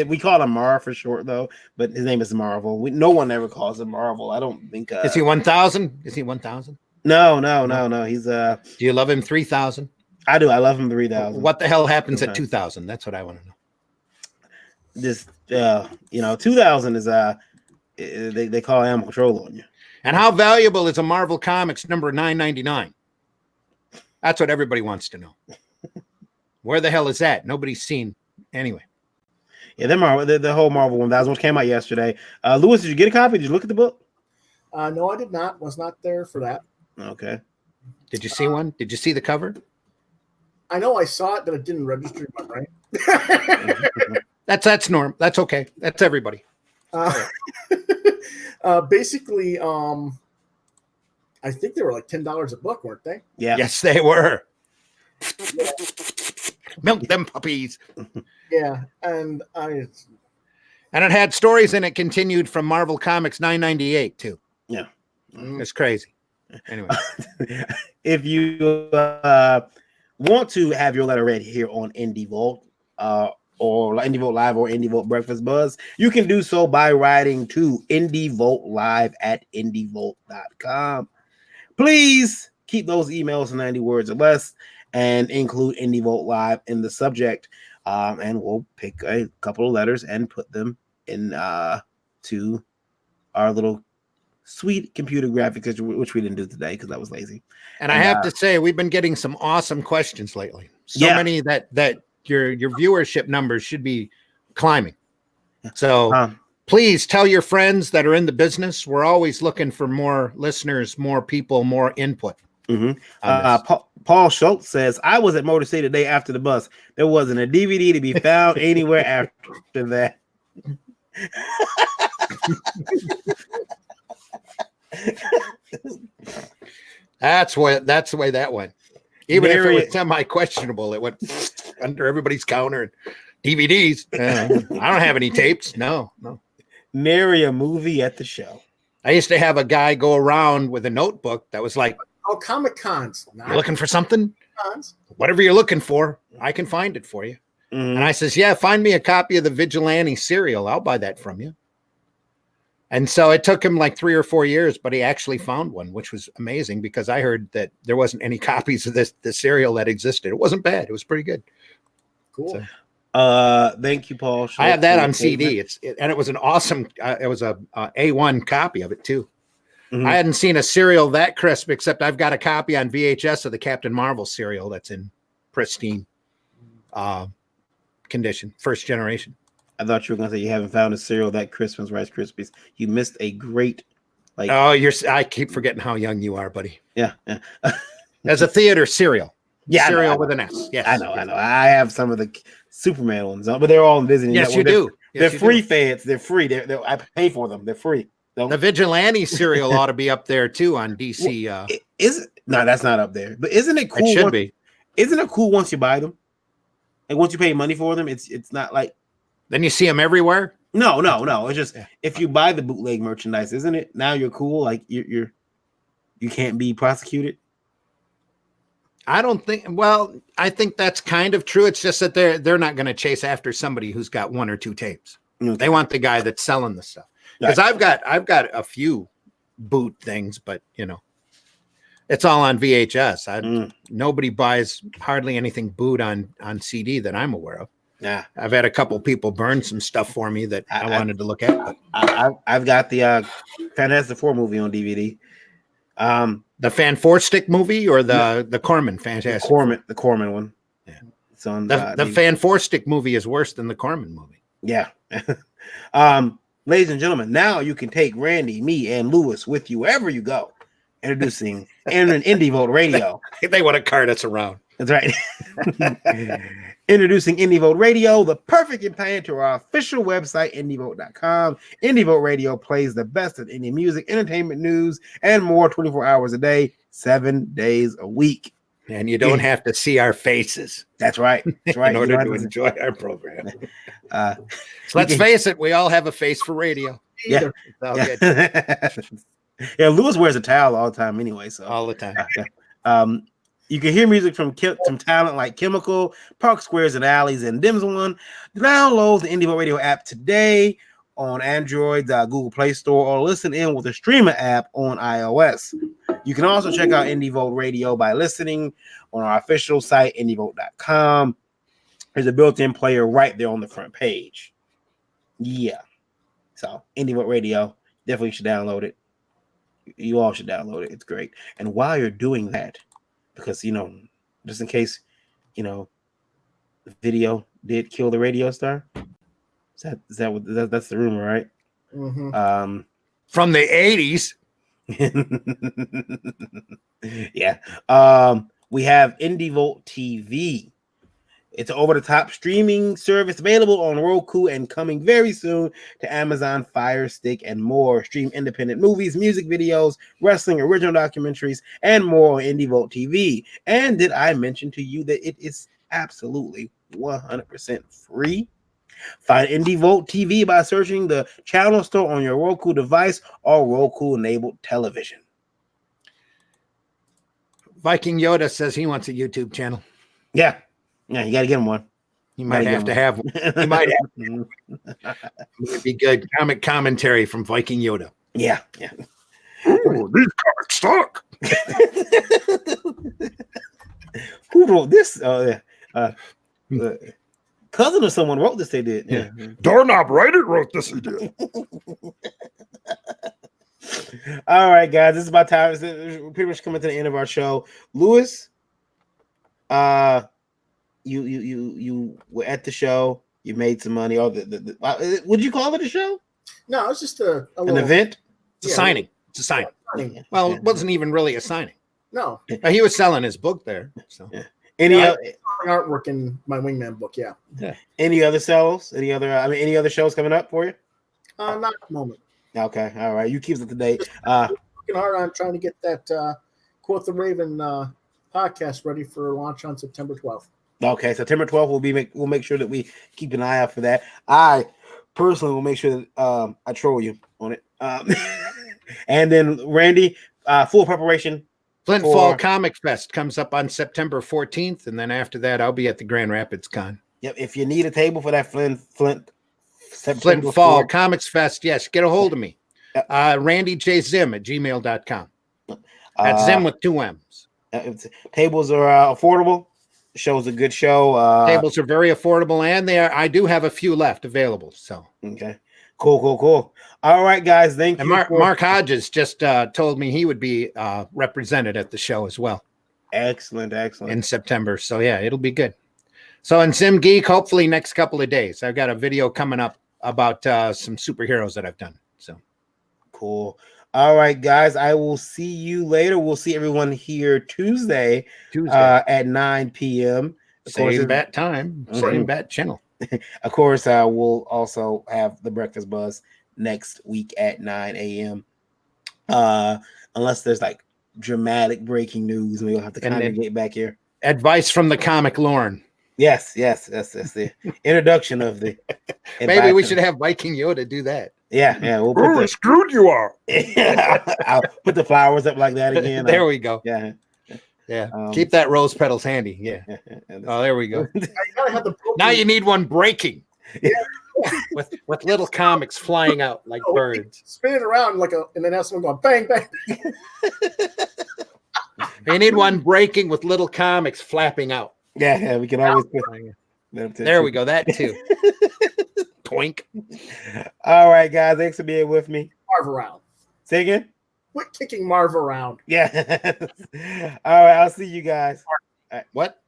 We call him Mar for short though, but his name is Marvel. No one ever calls him Marvel. I don't think. Is he 1,000? Is he 1,000? No. He's Do you love him 3,000? I do. I love him 3,000. What the hell happens at 2,000? That's what I want to know. Just 2,000 is they call animal control on you. And how valuable is a Marvel Comics number 999? That's what everybody wants to know. Where the hell is that? Nobody's seen. Anyway. Yeah, the whole Marvel 1,000 which came out yesterday. Lewis, did you get a copy? Did you look at the book? No, I did not. Was not there for that. Okay. Did you see one? Did you see the cover? I know I saw it, but it didn't register my brain. That's norm. That's okay. That's everybody. Basically, I think they were like $10 a book, weren't they? Yeah. Yes, they were. Milk them puppies. Yeah, and it had stories in it continued from Marvel Comics 998 too. Yeah, it's crazy. Anyway, if you want to have your letter read here on Indie Vault, or Indie Vault Live or Indie Vault Breakfast Buzz, you can do so by writing to Indie Vault Live at indievolt.com. Please keep those emails to 90 words or less and include Indie Vault Live in the subject. And we'll pick a couple of letters and put them in to our little sweet computer graphics, which we didn't do today because I was lazy. And I have to say, we've been getting some awesome questions lately. So many that your viewership numbers should be climbing. So please tell your friends that are in the business. We're always looking for more listeners, more people, more input. Paul Schultz says, I was at Motor City the day after the bus. There wasn't a DVD to be found anywhere after that. That's the way that went. Even if it was semi-questionable, it went under everybody's counter. And DVDs. I don't have any tapes. No. Nary a movie at the show. I used to have a guy go around with a notebook that was like, "Oh, Comic Cons. You're looking for something? Cons. Whatever you're looking for, I can find it for you." Mm-hmm. And I says, "Yeah, find me a copy of the Vigilante serial. I'll buy that from you." And so it took him like 3 or 4 years, but he actually found one, which was amazing because I heard that there wasn't any copies of the serial that existed. It wasn't bad. It was pretty good. Cool. So, thank you, Paul. I have that on CD. It was an awesome. It was a A1 copy of it too. Mm-hmm. I hadn't seen a serial that crisp, except I've got a copy on VHS of the Captain Marvel serial that's in pristine condition, first generation. I thought you were gonna say you haven't found a cereal that Christmas, Rice Krispies. You missed a great, like. Oh, I keep forgetting how young you are, buddy. Yeah. As a theater cereal. Yeah, cereal with an S. Yes, I know. I have some of the Superman ones, but they're all on Disney. Yes, Network. you do. They're free feds. They're free. I pay for them. They're free. The Vigilante cereal ought to be up there too on DC. No, that's not up there. But isn't it cool? It should be. Isn't it cool once you buy them? And once you pay money for them, it's not like. Then you see them everywhere. No. It's just if you buy the bootleg merchandise, isn't it? Now you're cool. Like you can't be prosecuted. I don't think. Well, I think that's kind of true. It's just that they're not going to chase after somebody who's got one or two tapes. Okay. They want the guy that's selling the stuff. Because I've got a few boot things, but it's all on VHS. Nobody buys hardly anything boot on CD that I'm aware of. Yeah, I've had a couple people burn some stuff for me that I wanted to look at. I've got the Fantastic Four movie on DVD. The Fan Four Stick movie or the Corman Fantastic the Corman one. Yeah, it's on the Fan Four Stick movie is worse than the Corman movie. Yeah. Ladies and gentlemen, now you can take Randy, me, and Lewis with you wherever you go. Introducing Indie Vote Radio. They want to cart us around. That's right. Introducing Indie Vote Radio, the perfect companion to our official website, indievote.com. Indie Vote Radio plays the best of indie music, entertainment news, and more 24 hours a day, 7 days a week. And you don't have to see our faces. That's right. That's right. In order to enjoy our program. Let's face it, we all have a face for radio. Yeah. Yeah, Lewis wears a towel all the time anyway. So all the time. You can hear music from talent like Chemical, Park Squares and Alleys, and Dims One. Download the Indie Vote Radio app today on Android, Google Play Store, or listen in with the Streamer app on iOS. You can also check out Indie Vote Radio by listening on our official site, indievote.com. There's a built-in player right there on the front page. Yeah. So, Indie Vote Radio, definitely should download it. You all should download it. It's great. And while you're doing that, because, just in case, the video did kill the radio star. That's the rumor, right? Mm-hmm. From the 80s. Yeah. We have Indie Vote TV. It's an over-the-top streaming service available on Roku and coming very soon to Amazon Fire Stick and more. Stream independent movies, music videos, wrestling, original documentaries, and more on Indie Vote TV. And did I mention to you that it is absolutely 100% free? Find Indie Vote TV by searching the channel store on your Roku device or Roku-enabled television. Viking Yoda says he wants a YouTube channel. Yeah, you got to get him one. He might have to have one. He might have. It'd be good. Comic commentary from Viking Yoda. Yeah. Oh, these comics suck. Who wrote this? Cousin of someone wrote this. They did. Yeah. Doorknob Writer wrote this. He did. All right, guys. This is about time. We're pretty much coming to the end of our show. Lewis, you were at the show. You made some money. Or would you call it a show? No, it's just an event. It's a signing. It's a signing. Well, it wasn't even really a signing. No, he was selling his book there. So. Yeah. Any artwork in my Wingman book? Yeah. Any other sales? Any other shows coming up for you? Not at the moment. Okay. All right. You keep it up to date. Working hard on trying to get that Quote the Raven podcast ready for launch on September 12th. Okay, September 12th we'll make sure that we keep an eye out for that. I personally will make sure that I troll you on it. And then Randy, full preparation. Flint Fall Comic Fest comes up on September 14th, and then after that, I'll be at the Grand Rapids Con. Yep. If you need a table for that Flint Fall Comics Fest, yes, get a hold of me. RandyJZim@gmail.com. That's Zim with 2 M's. Tables are affordable. The show's a good show. Tables are very affordable, and I do have a few left available. So okay, cool. All right, guys, thank you. Mark Hodges just told me he would be represented at the show as well. Excellent. In September, so yeah, it'll be good. So in Sim Geek, hopefully next couple of days, I've got a video coming up about some superheroes that I've done. So cool. All right, guys. I will see you later. We'll see everyone here Tuesday at 9 p.m. Of same bat time, same bat channel. Of course, we'll also have the Breakfast Buzz next week at 9 a.m. Unless there's like dramatic breaking news, we'll have to congregate back here. Advice from the comic Lauren. Yes. That's the introduction of the. Maybe we should have Viking Yoda do that. Yeah. We'll put screwed you are. I'll put the flowers up like that again. There we go. Yeah. Keep that rose petals handy. Yeah. Oh, there we go. Now you need one breaking. Yeah. with little comics flying out like birds. Spin it around and then have someone going bang, bang. You need one breaking with little comics flapping out. Yeah, we can always put there we go. That too. Poink. All right, guys. Thanks for being with me. Marv around. Say again? Quit kicking Marv around. Yeah. All right. I'll see you guys. What?